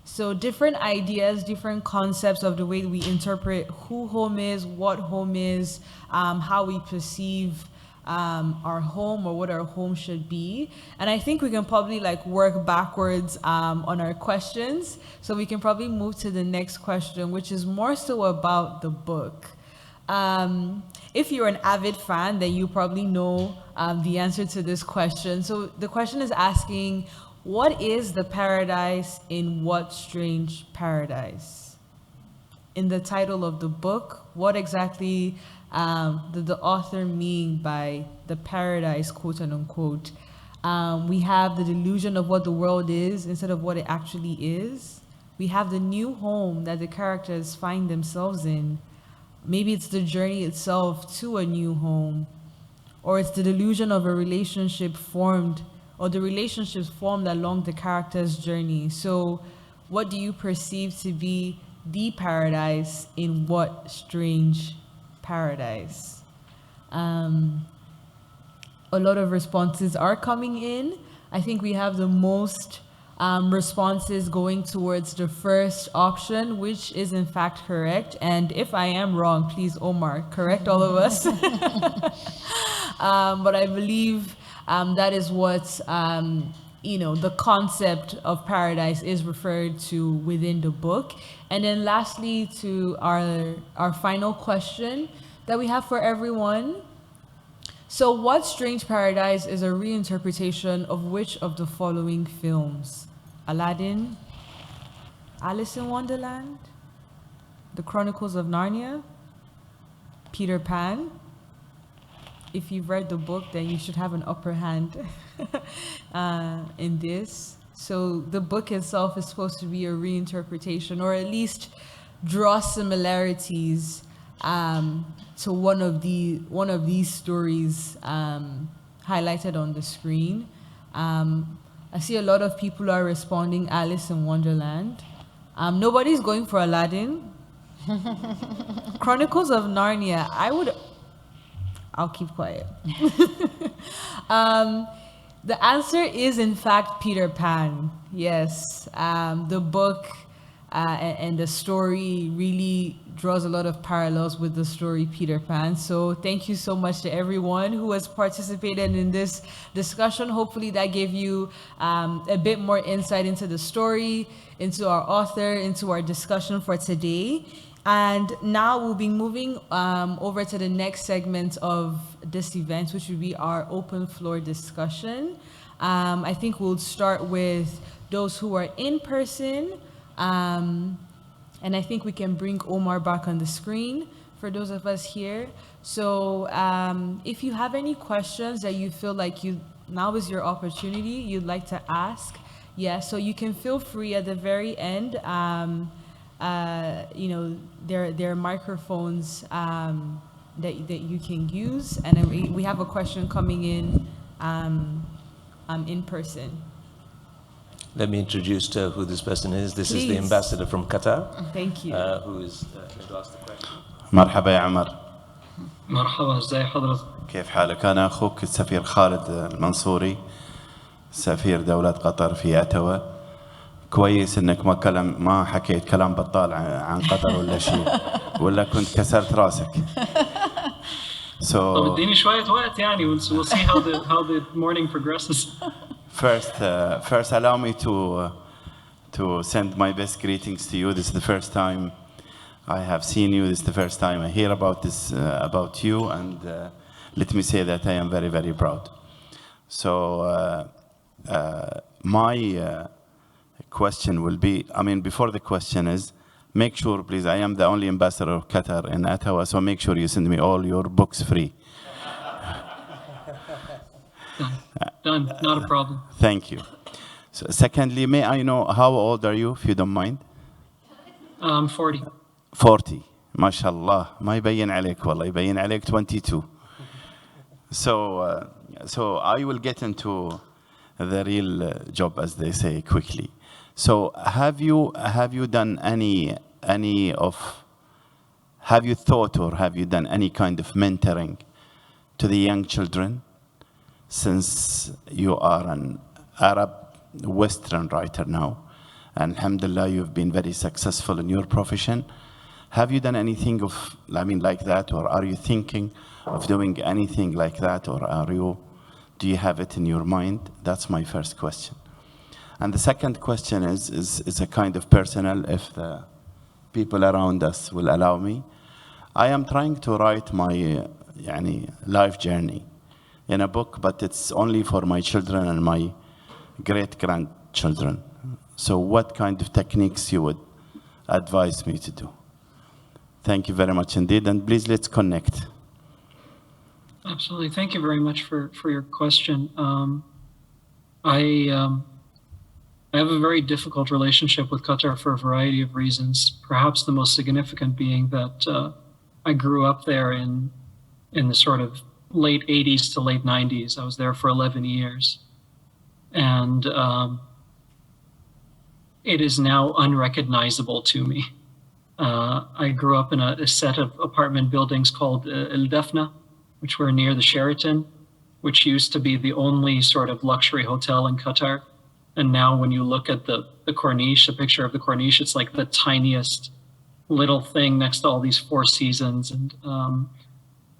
So different ideas, different concepts of the way we interpret who home is, what home is, how we perceive our home, or what our home should be. And I think we can probably work backwards on our questions. So we can probably move to the next question, which is more so about the book. If you're an avid fan, then you probably know the answer to this question. So the question is asking, what is the paradise in What Strange Paradise? In the title of the book, what exactly did the author mean by the paradise, quote unquote? We have the delusion of what the world is instead of what it actually is. We have the new home that the characters find themselves in. Maybe it's the journey itself to a new home, or it's the delusion of a relationship formed, or the relationships formed along the character's journey. So what do you perceive to be the paradise in What Strange Paradise? A lot of responses are coming in. I think we have the most responses going towards the first option, which is in fact correct. And if I am wrong, please, Omar, correct all of us. But I believe that is what the concept of paradise is referred to within the book. And then lastly, to our final question that we have for everyone. So What Strange Paradise is a reinterpretation of which of the following films? Aladdin, Alice in Wonderland, The Chronicles of Narnia, Peter Pan. If you've read the book, then you should have an upper hand in this. So the book itself is supposed to be a reinterpretation, or at least draw similarities to one of these stories highlighted on the screen. I see a lot of people are responding Alice in Wonderland. Nobody's going for Aladdin. Chronicles of Narnia, I'll keep quiet. The answer is, in fact, Peter Pan. Yes. The book and the story really draws a lot of parallels with the story Peter Pan. So thank you so much to everyone who has participated in this discussion. Hopefully that gave you a bit more insight into the story, into our author, into our discussion for today. And now we'll be moving over to the next segment of this event, which will be our open floor discussion. I think we'll start with those who are in person. And I think we can bring Omar back on the screen for those of us here. So if you have any questions that you feel like now is your opportunity, you'd like to ask, so you can feel free at the very end. There are microphones that you can use, and then we have a question coming in person. Let me introduce who this person is. This Please. is the ambassador from Qatar. Thank you. Who is going to ask the question. مرحبا يا عمر. مرحبا، ازي حضرتك؟ كيف حالك؟ أنا أخوك السفير خالد المنصوري، سفير دولة قطر في أتوا. كويس إنك ما حكيت كلام بطال عن قطر ولا شيء، ولا كنت كسرت راسك. طب اديني شوية وقت يعني. We'll see how the morning progresses. First, allow me to send my best greetings to you. This is the first time I have seen you. This is the first time I hear about this about you, and let me say that I am very, very proud. So my question will be, before the question is, make sure, please, I am the only ambassador of Qatar in Ottawa, so make sure you send me all your books free. Done, not a problem. Thank you. So, secondly, may I know how old are you, if you don't mind? 40. 40. ما شاء الله. ما يبين عليك والله، يبين عليك 22. So I will get into the real job, as they say, quickly. So have you done have you thought or have you done any kind of mentoring to the young children? Since you are an Arab Western writer now, and alhamdulillah, you've been very successful in your profession. Have you done anything like that, or are you thinking of doing anything like that, or do you have it in your mind? That's my first question. And the second question is a kind of personal, if the people around us will allow me. I am trying to write my life journey in a book, but it's only for my children and my great-grandchildren. So what kind of techniques you would advise me to do? Thank you very much indeed, and please let's connect. Absolutely. Thank you very much for your question. I have a very difficult relationship with Qatar for a variety of reasons, perhaps the most significant being that I grew up there in the sort of late 80s to late 90s. I was there for 11 years. And it is now unrecognizable to me. I grew up in a set of apartment buildings called El Defna, which were near the Sheraton, which used to be the only sort of luxury hotel in Qatar. And now when you look at the Corniche, a picture of the Corniche, it's like the tiniest little thing next to all these Four Seasons. And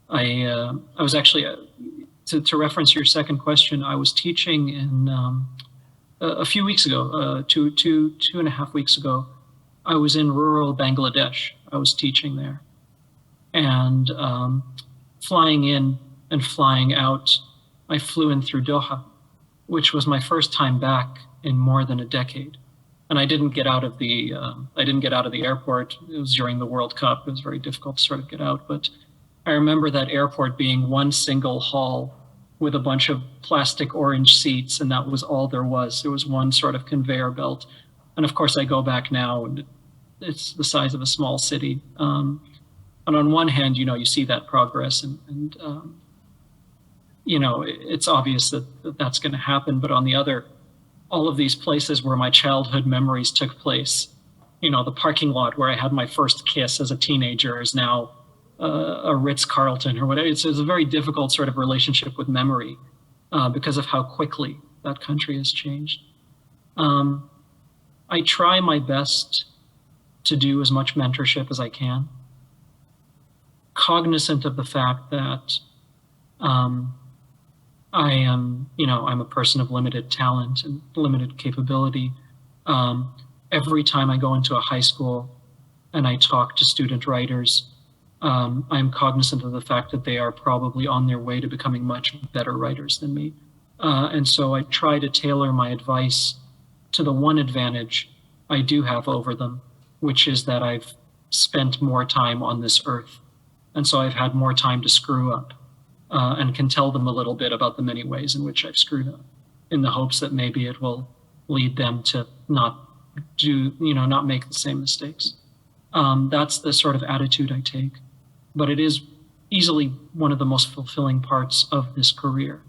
I was actually, to reference your second question, I was teaching in a few weeks ago, two and a half weeks ago. I was in rural Bangladesh. I was teaching there. And flying in and flying out, I flew in through Doha, which was my first time back in more than a decade. And I didn't get out of the airport. It was during the World Cup. It was very difficult to sort of get out. But I remember that airport being one single hall with a bunch of plastic orange seats, and that was all there was. There was one sort of conveyor belt. And of course, I go back now, and it's the size of a small city. And on one hand, you see that progress, and it's obvious that that's going to happen. But on the other, all of these places where my childhood memories took place, the parking lot where I had my first kiss as a teenager is now a Ritz-Carlton or whatever. It's a very difficult sort of relationship with memory. because of how quickly that country has changed. I try my best to do as much mentorship as I can, cognizant of the fact that I am, I'm a person of limited talent and limited capability. Every time I go into a high school and I talk to student writers, I'm cognizant of the fact that they are probably on their way to becoming much better writers than me. And so I try to tailor my advice to the one advantage I do have over them, which is that I've spent more time on this earth. And so I've had more time to screw up, and can tell them a little bit about the many ways in which I've screwed up, in the hopes that maybe it will lead them to not make the same mistakes. That's the sort of attitude I take. But it is easily one of the most fulfilling parts of this career,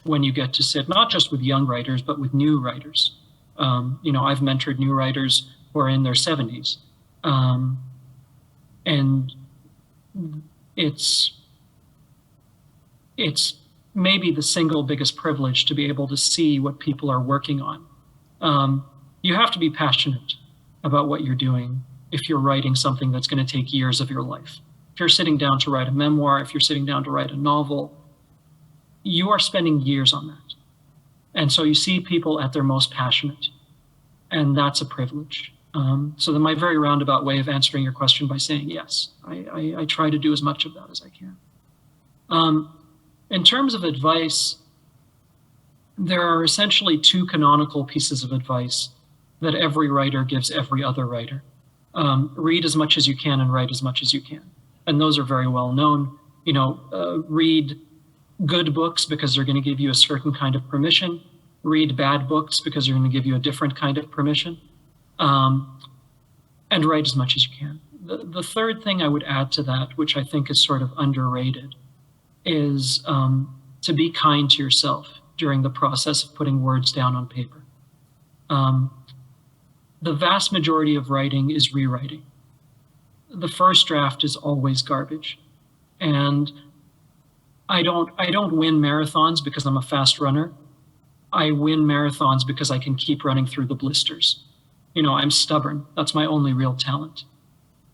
when you get to sit not just with young writers, but with new writers. I've mentored new writers who are in their 70s. And it's maybe the single biggest privilege to be able to see what people are working on. You have to be passionate about what you're doing if you're writing something that's going to take years of your life. If you're sitting down to write a memoir, if you're sitting down to write a novel, you are spending years on that. And so you see people at their most passionate, and that's a privilege. So then my very roundabout way of answering your question by saying yes, I try to do as much of that as I can. In terms of advice, there are essentially two canonical pieces of advice that every writer gives every other writer. Read as much as you can and write as much as you can. And those are very well known. Read good books because they're going to give you a certain kind of permission. Read bad books because they're going to give you a different kind of permission. And write as much as you can. The third thing I would add to that, which I think is sort of underrated, is to be kind to yourself during the process of putting words down on paper. The vast majority of writing is rewriting. The first draft is always garbage. And I don't win marathons because I'm a fast runner. I win marathons because I can keep running through the blisters. I'm stubborn. That's my only real talent.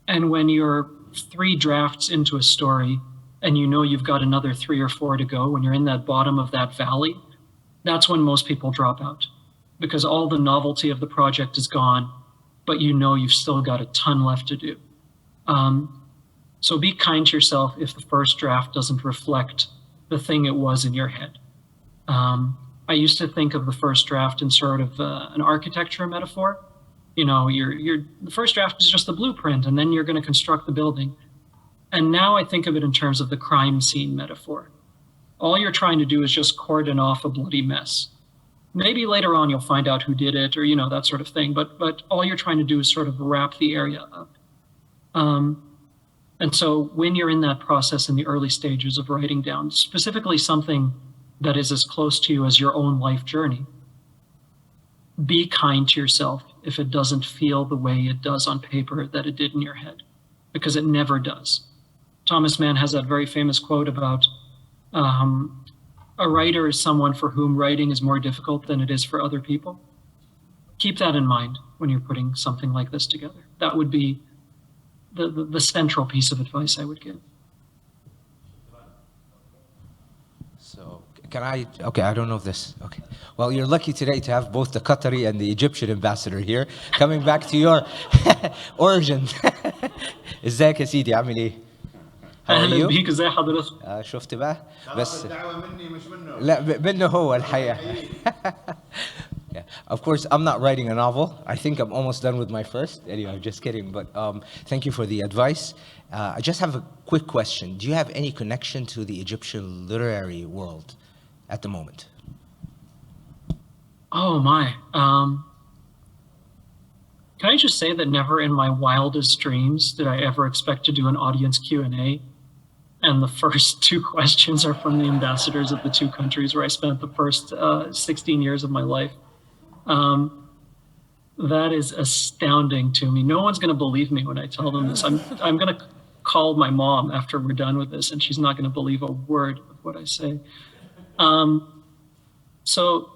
And when you're 3 drafts into a story and you've got another 3 or 4 to go, when you're in that bottom of that valley, that's when most people drop out, because all the novelty of the project is gone, but you've still got a ton left to do. So be kind to yourself if the first draft doesn't reflect the thing it was in your head. I used to think of the first draft in sort of an architecture metaphor. The first draft is just the blueprint, and then you're going to construct the building. And now I think of it in terms of the crime scene metaphor. All you're trying to do is just cordon off a bloody mess. Maybe later on you'll find out who did it, or that sort of thing. But all you're trying to do is sort of wrap the area up. And so when you're in that process in the early stages of writing down, specifically something that is as close to you as your own life journey, be kind to yourself if it doesn't feel the way it does on paper that it did in your head, because it never does. Thomas Mann has that very famous quote about a writer is someone for whom writing is more difficult than it is for other people. Keep that in mind when you're putting something like this together. That would be the central piece of advice I would give. So I don't know if this, okay. Well, you're lucky today to have both the Qatari and the Egyptian ambassador here. Coming back to your origin. ازيك يا سيدي عامل ايه؟ How are أهلا you? بيك، ازي حضرتك؟ شفت بقى؟ بس لا منه هو الحقيقة. Yeah. Of course, I'm not writing a novel. I think I'm almost done with my first. Anyway, I'm just kidding. But thank you for the advice. I just have a quick question. Do you have any connection to the Egyptian literary world at the moment? Oh my. Can I just say that never in my wildest dreams did I ever expect to do an audience Q&A. And the first 2 questions are from the ambassadors of the 2 countries where I spent the first 16 years of my life. That is astounding to me. No one's going to believe me when I tell them this. I'm going to call my mom after we're done with this, and she's not going to believe a word of what I say. So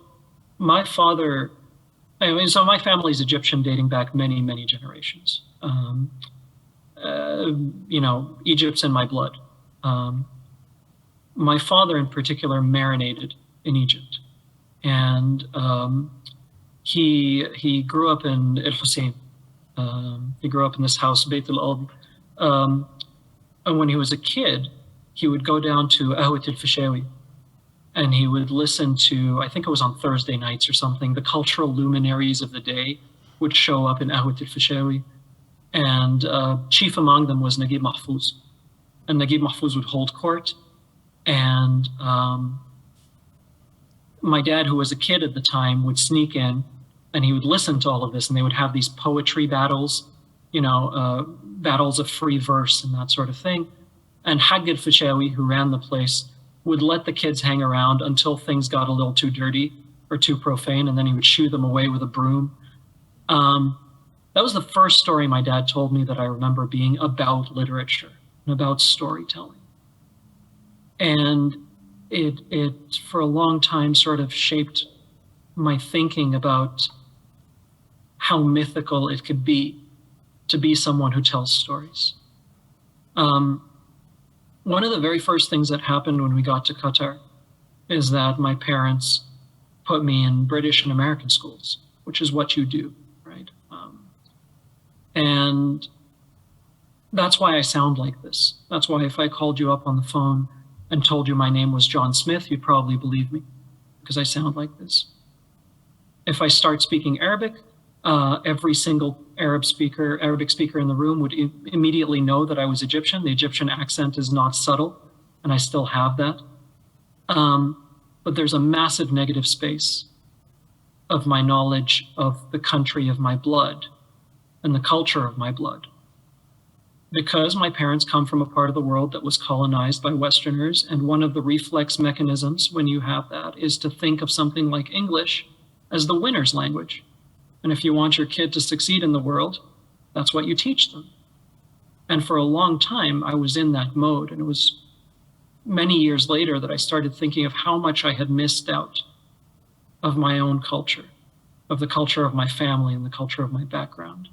my father, I mean, so my family's Egyptian dating back many, many generations. You know, Egypt's in my blood. My father in particular marinated in Egypt. And he grew up in El Hussein. He grew up in this house, Beit al-Ard. And when he was a kid, he would go down to Ahwat al-Fishawi, and he would listen to, I think it was on Thursday nights or something, the cultural luminaries of the day would show up in Ahwat al-Fishawi. And chief among them was Naguib Mahfouz. And Naguib Mahfouz would hold court. And my dad, who was a kid at the time, would sneak in and he would listen to all of this, and they would have these poetry battles, you know, battles of free verse and that sort of thing. And Hag al-Fishawi, who ran the place, would let the kids hang around until things got a little too dirty or too profane, and then he would shoo them away with a broom. That was the first story my dad told me that I remember being about literature and about storytelling. And it for a long time sort of shaped my thinking about how mythical it could be to be someone who tells stories. One of the very first things that happened when we got to Qatar is that my parents put me in British and American schools, which is what you do, right? And that's why I sound like this. That's why if I called you up on the phone and told you my name was John Smith, you'd probably believe me, because I sound like this. If I start speaking Arabic, every single Arabic speaker in the room would immediately know that I was Egyptian. The Egyptian accent is not subtle, and I still have that. But there's a massive negative space of my knowledge of the country of my blood and the culture of my blood. Because my parents come from a part of the world that was colonized by Westerners, and one of the reflex mechanisms when you have that is to think of something like English as the winner's language. And if you want your kid to succeed in the world, that's what you teach them. And for a long time, I was in that mode. And it was many years later that I started thinking of how much I had missed out of my own culture, of the culture of my family and the culture of my background,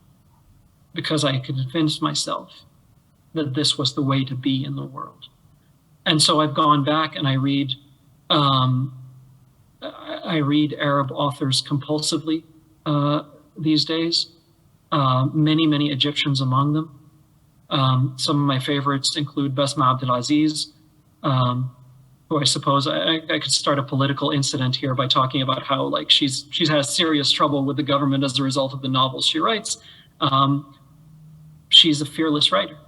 because I convinced myself that this was the way to be in the world. And so I've gone back and I read Arab authors compulsively these days, many Egyptians among them. Some of my favorites include Basma Abdelaziz, who I suppose I could start a political incident here by talking about how like she's had serious trouble with the government as a result of the novels she writes. She's a fearless writer,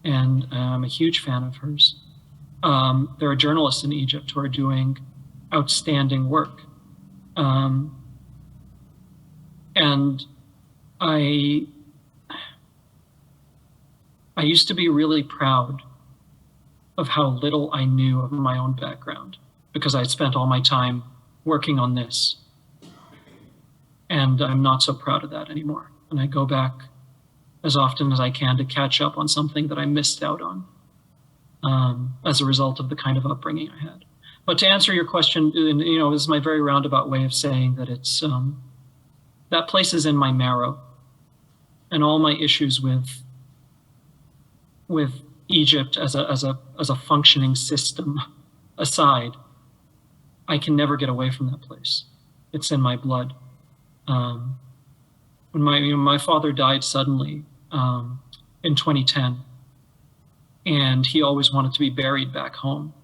and I'm a huge fan of hers. There are journalists in Egypt who are doing outstanding work. And I used to be really proud of how little I knew of my own background, because I'd spent all my time working on this. And I'm not so proud of that anymore. And I go back as often as I can to catch up on something that I missed out on as a result of the kind of upbringing I had. But to answer your question, you know, this is my very roundabout way of saying that it's, that place is in my marrow, and all my issues with Egypt as a functioning system aside, I can never get away from that place. It's in my blood. When my father died suddenly in 2010, and he always wanted to be buried back home,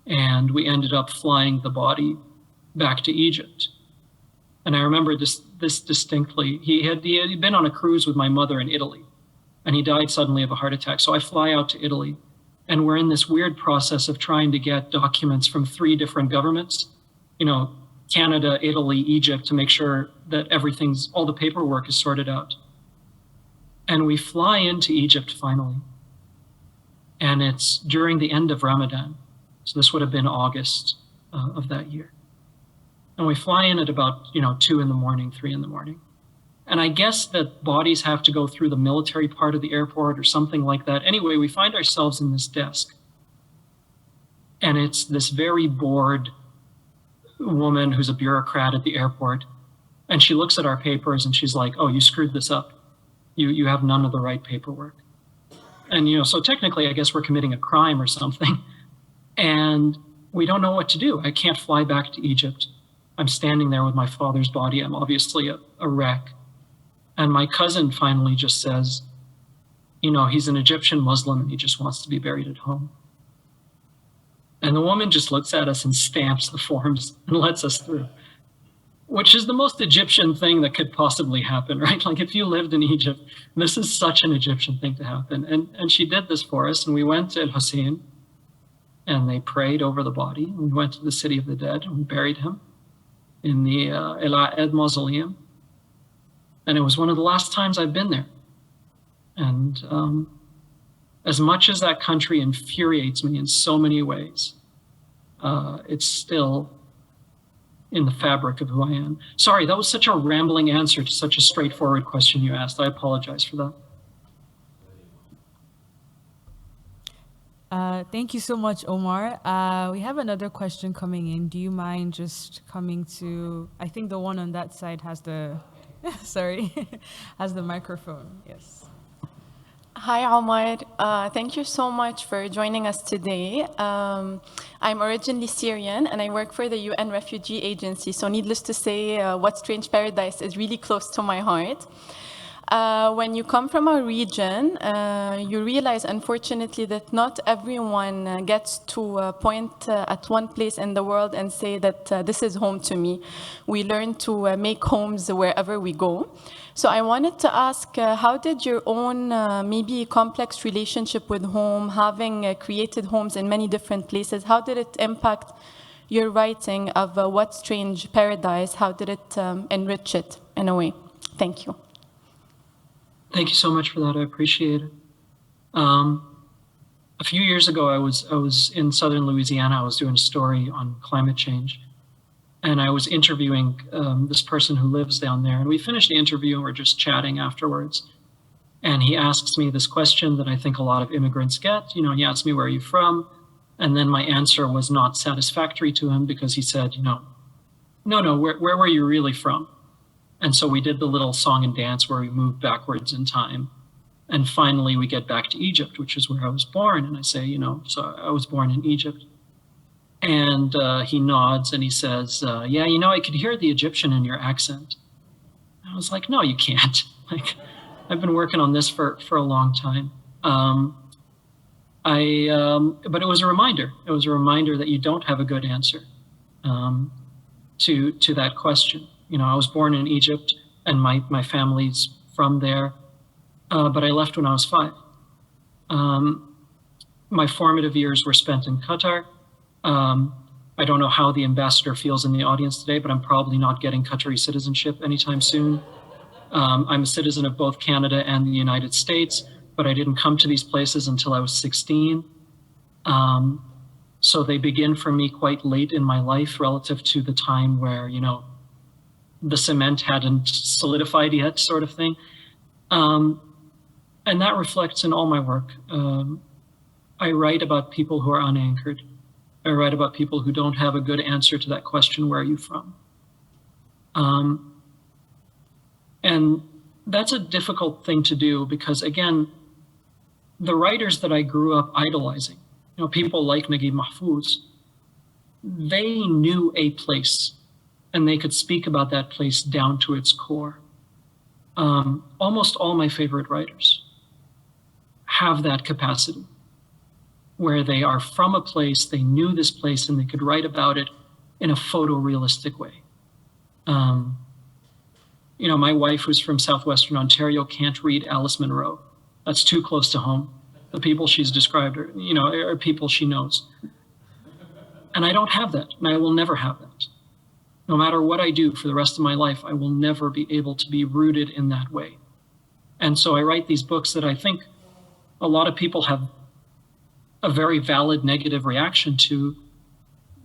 and we ended up flying the body back to Egypt. And I remember this distinctly. He had been on a cruise with my mother in Italy, and he died suddenly of a heart attack. So I fly out to Italy, and we're in this weird process of trying to get documents from 3 different governments, you know, Canada, Italy, Egypt, to make sure that all the paperwork is sorted out. And we fly into Egypt finally. And it's during the end of Ramadan. So this would have been August of that year. And we fly in at about, 2 in the morning, 3 in the morning. And I guess that bodies have to go through the military part of the airport or something like that. Anyway, we find ourselves in this desk. And it's this very bored, woman who's a bureaucrat at the airport, and she looks at our papers and she's like, "Oh, you screwed this up. You have none of the right paperwork." And so technically, I guess we're committing a crime or something, and we don't know what to do. I can't fly back to Egypt. I'm standing there with my father's body. I'm obviously a wreck. And my cousin finally just says, he's an Egyptian Muslim and he just wants to be buried at home. And the woman just looks at us and stamps the forms and lets us through, which is the most Egyptian thing that could possibly happen, right? Like if you lived in Egypt, this is such an Egyptian thing to happen. And she did this for us. And we went to El Hussein and they prayed over the body. We went to the City of the Dead and we buried him in the El Akkad mausoleum. And it was one of the last times I've been there. And as much as that country infuriates me in so many ways, it's still in the fabric of who I am. Sorry, that was such a rambling answer to such a straightforward question you asked. I apologize for that. Thank you so much, Omar. We have another question coming in. Do you mind just coming to, I think the one on that side has the, sorry, has the microphone. Yes. Hi, Omar. Thank you so much for joining us today. I'm originally Syrian and I work for the UN Refugee Agency. So needless to say, What Strange Paradise is really close to my heart. When you come from a region, you realize, unfortunately, that not everyone gets to point at one place in the world and say that this is home to me. We learn to make homes wherever we go. So I wanted to ask, how did your own maybe complex relationship with home, having created homes in many different places, how did it impact your writing of What Strange Paradise? How did it enrich it in a way? Thank you. Thank you so much for that. I appreciate it. A few years ago, I was in southern Louisiana. I was doing a story on climate change. And I was interviewing this person who lives down there. And we finished the interview and we're just chatting afterwards. And he asks me this question that I think a lot of immigrants get. He asked me, "Where are you from?" And then my answer was not satisfactory to him because he said, no, where were you really from? And so we did the little song and dance where we moved backwards in time. And finally, we get back to Egypt, which is where I was born. And I say, so I was born in Egypt. And he nods and he says, yeah, I could hear the Egyptian in your accent. I was like, no, you can't. Like, I've been working on this for a long time. But it was a reminder. It was a reminder that you don't have a good answer to that question. I was born in Egypt and my family's from there, but I left when I was 5. My formative years were spent in Qatar. I don't know how the ambassador feels in the audience today, but I'm probably not getting Qatari citizenship anytime soon. I'm a citizen of both Canada and the United States, but I didn't come to these places until I was 16. So they begin for me quite late in my life relative to the time where, the cement hadn't solidified yet, sort of thing. And that reflects in all my work. I write about people who are unanchored. I write about people who don't have a good answer to that question, where are you from? And that's a difficult thing to do because, again, the writers that I grew up idolizing, people like Naguib Mahfouz, they knew a place and they could speak about that place down to its core. Almost all my favorite writers have that capacity where they are from a place, they knew this place, and they could write about it in a photorealistic way. My wife, who's from Southwestern Ontario, can't read Alice Munro. That's too close to home. The people she's described are people she knows. And I don't have that, and I will never have that. No matter what I do for the rest of my life, I will never be able to be rooted in that way. And so I write these books that I think a lot of people have a very valid negative reaction to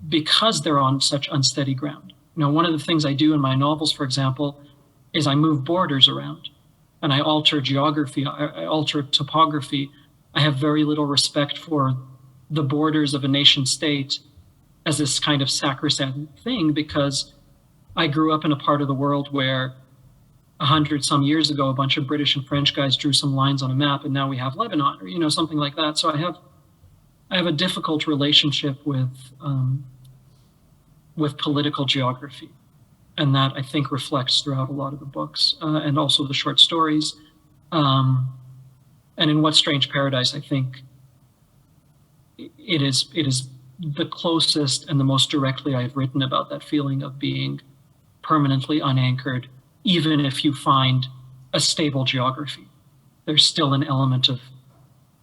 because they're on such unsteady ground. One of the things I do in my novels, for example, is I move borders around and I alter geography, I alter topography. I have very little respect for the borders of a nation state as this kind of sacrosanct thing, because I grew up in a part of the world where 100-some years ago, a bunch of British and French guys drew some lines on a map, and now we have Lebanon, or something like that. So I have a difficult relationship with political geography, and that I think reflects throughout a lot of the books and also the short stories. And in What Strange Paradise, I think it is the closest and the most directly I've written about that feeling of being permanently unanchored. Even if you find a stable geography, there's still an element of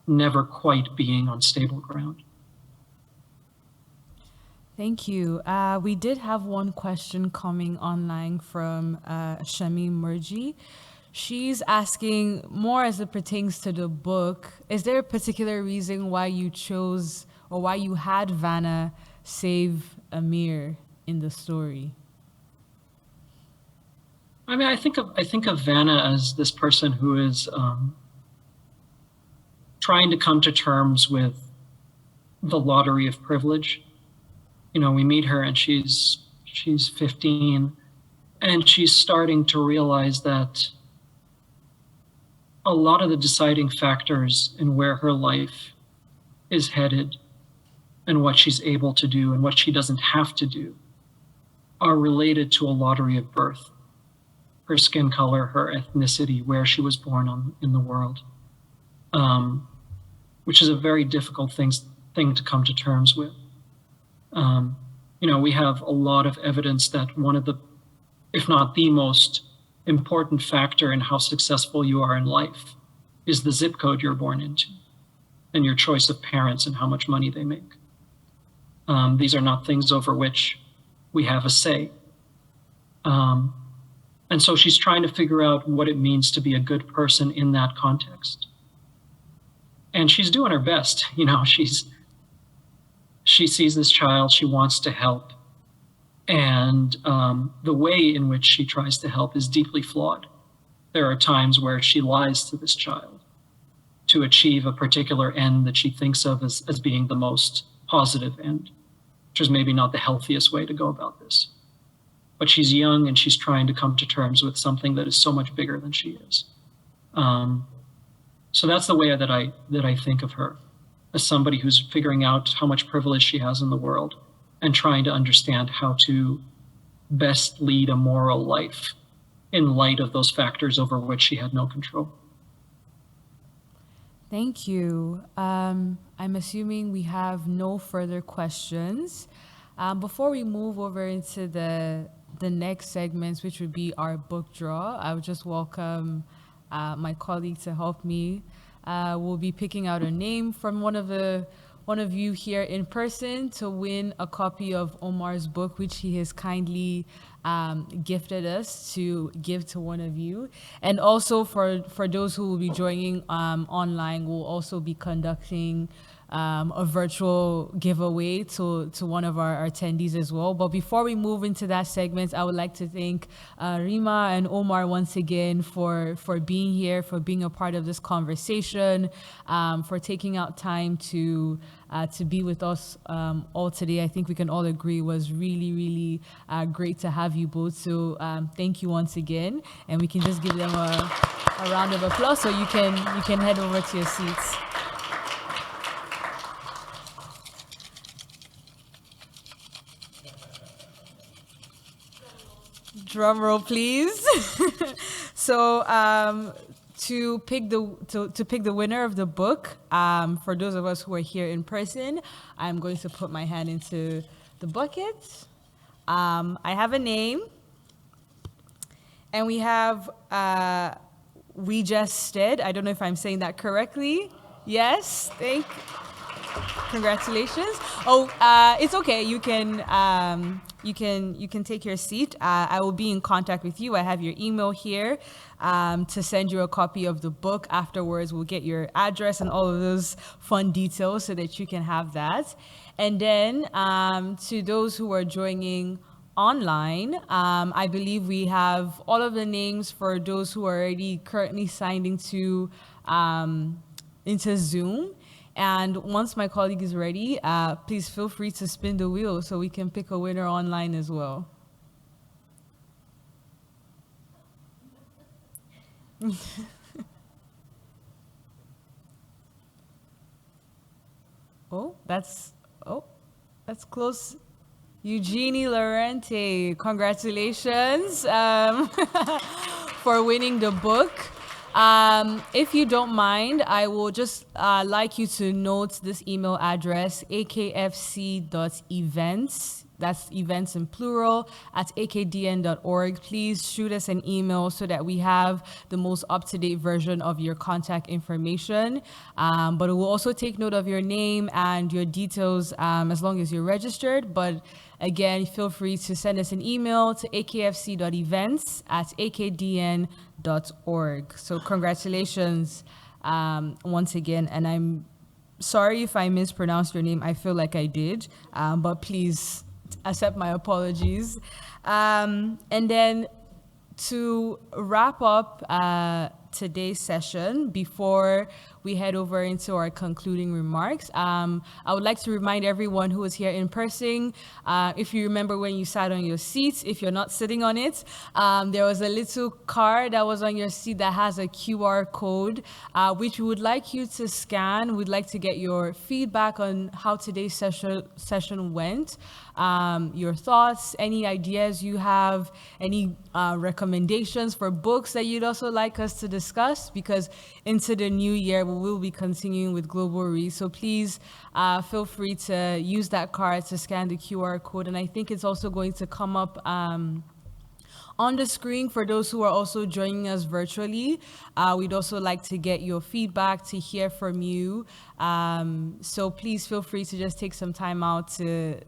never quite being on stable ground. Thank you. We did have one question coming online from Shamim Murji. She's asking, more as it pertains to the book, is there a particular reason why you chose or why you had Vanna save Amir in the story? I mean, I think of Vanna as this person who is trying to come to terms with the lottery of privilege. We meet her and she's 15, and she's starting to realize that a lot of the deciding factors in where her life is headed and what she's able to do and what she doesn't have to do are related to a lottery of birth. Her skin color, her ethnicity, where she was born in the world, which is a very difficult thing to come to terms with. We have a lot of evidence that one of the, if not the most important factor in how successful you are in life is the zip code you're born into and your choice of parents and how much money they make. These are not things over which we have a say. And so she's trying to figure out what it means to be a good person in that context. And she's doing her best. She sees this child, she wants to help. And the way in which she tries to help is deeply flawed. There are times where she lies to this child to achieve a particular end that she thinks of as being the most positive end, which is maybe not the healthiest way to go about this. But she's young and she's trying to come to terms with something that is so much bigger than she is. So that's the way that I think of her, as somebody who's figuring out how much privilege she has in the world and trying to understand how to best lead a moral life in light of those factors over which she had no control. Thank you. I'm assuming we have no further questions. Before we move over into the next segments, which would be our book draw, I would just welcome my colleague to help me. We'll be picking out a name from one of you here in person to win a copy of Omar's book, which he has kindly gifted us to give to one of you. And also for those who will be joining online, we'll also be conducting a virtual giveaway to one of our attendees as well. But before we move into that segment, I would like to thank Rema and Omar once again for being here, for being a part of this conversation, for taking out time to be with us all today. I think we can all agree was really, really great to have you both. So thank you once again, and we can just give them a round of applause so you can head over to your seats. Drum roll, please. So to pick the winner of the book, for those of us who are here in person, I'm going to put my hand into the bucket. I have a name, and we have We Just Stead. I don't know if I'm saying that correctly. Yes, congratulations. Oh, it's okay. You can take your seat. I will be in contact with you. I have your email here to send you a copy of the book. Afterwards, we'll get your address and all of those fun details so that you can have that. And then to those who are joining online, I believe we have all of the names for those who are already currently signed into Zoom. And once my colleague is ready, please feel free to spin the wheel so we can pick a winner online as well. That's close. Eugenie Laurenti, congratulations for winning the book. If you don't mind, I will just like you to note this email address, akfc.events. That's events in plural at akdn.org. Please shoot us an email so that we have the most up-to-date version of your contact information. But it will also take note of your name and your details as long as you're registered. But again, feel free to send us an email to akfc.events@akdn.org. So congratulations once again. And I'm sorry if I mispronounced your name. I feel like I did, but please accept my apologies. And then to wrap up today's session, before we head over into our concluding remarks, I would like to remind everyone who is here in person, if you remember when you sat on your seats, if you're not sitting on it, there was a little card that was on your seat that has a QR code, which we would like you to scan. We'd like to get your feedback on how today's session went, your thoughts, any ideas you have, any recommendations for books that you'd also like us to discuss, because into the new year, we will be continuing with Global Read. So please feel free to use that card to scan the QR code. And I think it's also going to come up on the screen for those who are also joining us virtually. We'd also like to get your feedback, to hear from you. So please feel free to just take some time out to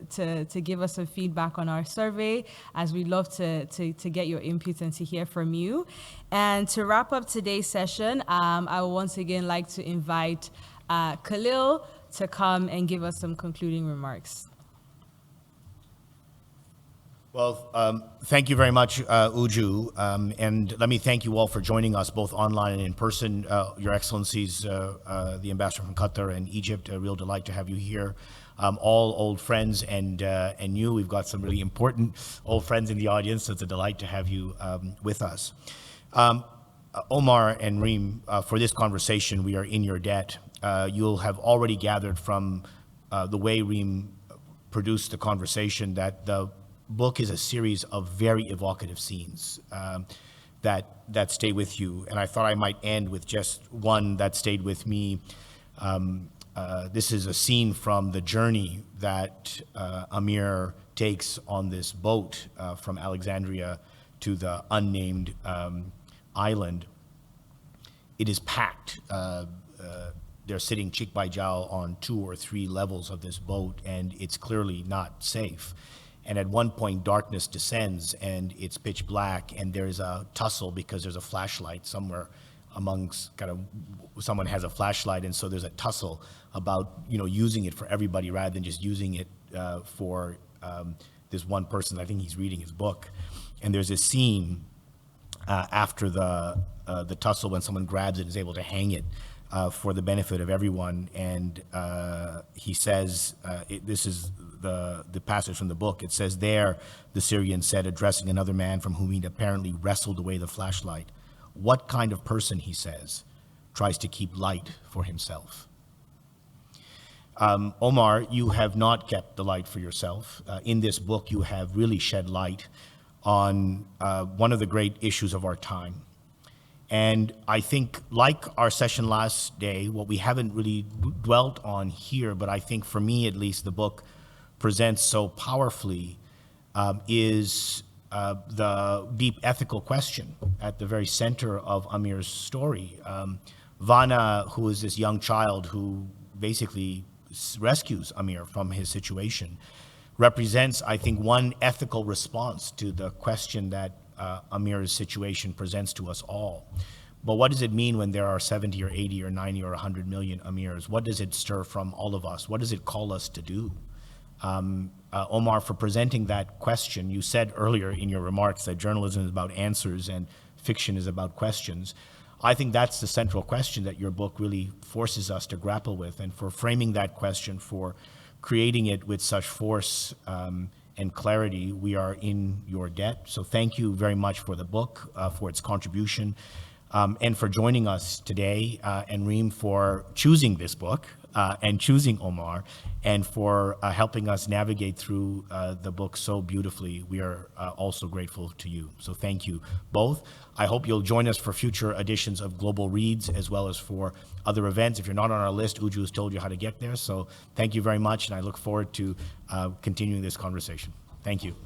give us some feedback on our survey, as we'd love to get your input and to hear from you. And to wrap up today's session, I would once again like to invite Khalil to come and give us some concluding remarks. Well, thank you very much, Uju, and let me thank you all for joining us both online and in person. Your Excellencies, the Ambassador from Qatar and Egypt, a real delight to have you here. All old friends and you. We've got some really important old friends in the audience, so it's a delight to have you with us. Omar and Reem, for this conversation, we are in your debt. You'll have already gathered from the way Reem produced the conversation that the book is a series of very evocative scenes that stay with you. And I thought I might end with just one that stayed with me. This is a scene from the journey that Amir takes on this boat from Alexandria to the unnamed island. It is packed. They're sitting cheek by jowl on 2 or 3 levels of this boat, and it's clearly not safe. And at one point, darkness descends and it's pitch black, and there's a tussle because there's a flashlight somewhere amongst someone has a flashlight, and so there's a tussle about using it for everybody rather than just using it for this one person. I think he's reading his book, and there's a scene after the tussle when someone grabs it and is able to hang it for the benefit of everyone, and he says, this is the passage from the book. It says there, the Syrian said, addressing another man from whom he'd apparently wrestled away the flashlight, "What kind of person," he says, "tries to keep light for himself?" Omar, you have not kept the light for yourself. In this book, you have really shed light on one of the great issues of our time. And I think, like our session last day, what we haven't really dwelt on here, but I think for me at least, the book presents so powerfully is the deep ethical question at the very center of Amir's story. Vana, who is this young child who basically rescues Amir from his situation, represents, I think, one ethical response to the question that Amir's situation presents to us all. But what does it mean when there are 70 or 80 or 90 or 100 million Amirs? What does it stir from all of us? What does it call us to do? Omar, for presenting that question, you said earlier in your remarks that journalism is about answers and fiction is about questions. I think that's the central question that your book really forces us to grapple with, and for framing that question, for creating it with such force and clarity, we are in your debt. So thank you very much for the book, for its contribution, and for joining us today, and Reem for choosing this book and choosing Omar, and for helping us navigate through the book so beautifully. We are also grateful to you. So thank you both. I hope you'll join us for future editions of Global Reads, as well as for other events. If you're not on our list, Uju has told you how to get there. So thank you very much, and I look forward to continuing this conversation. Thank you.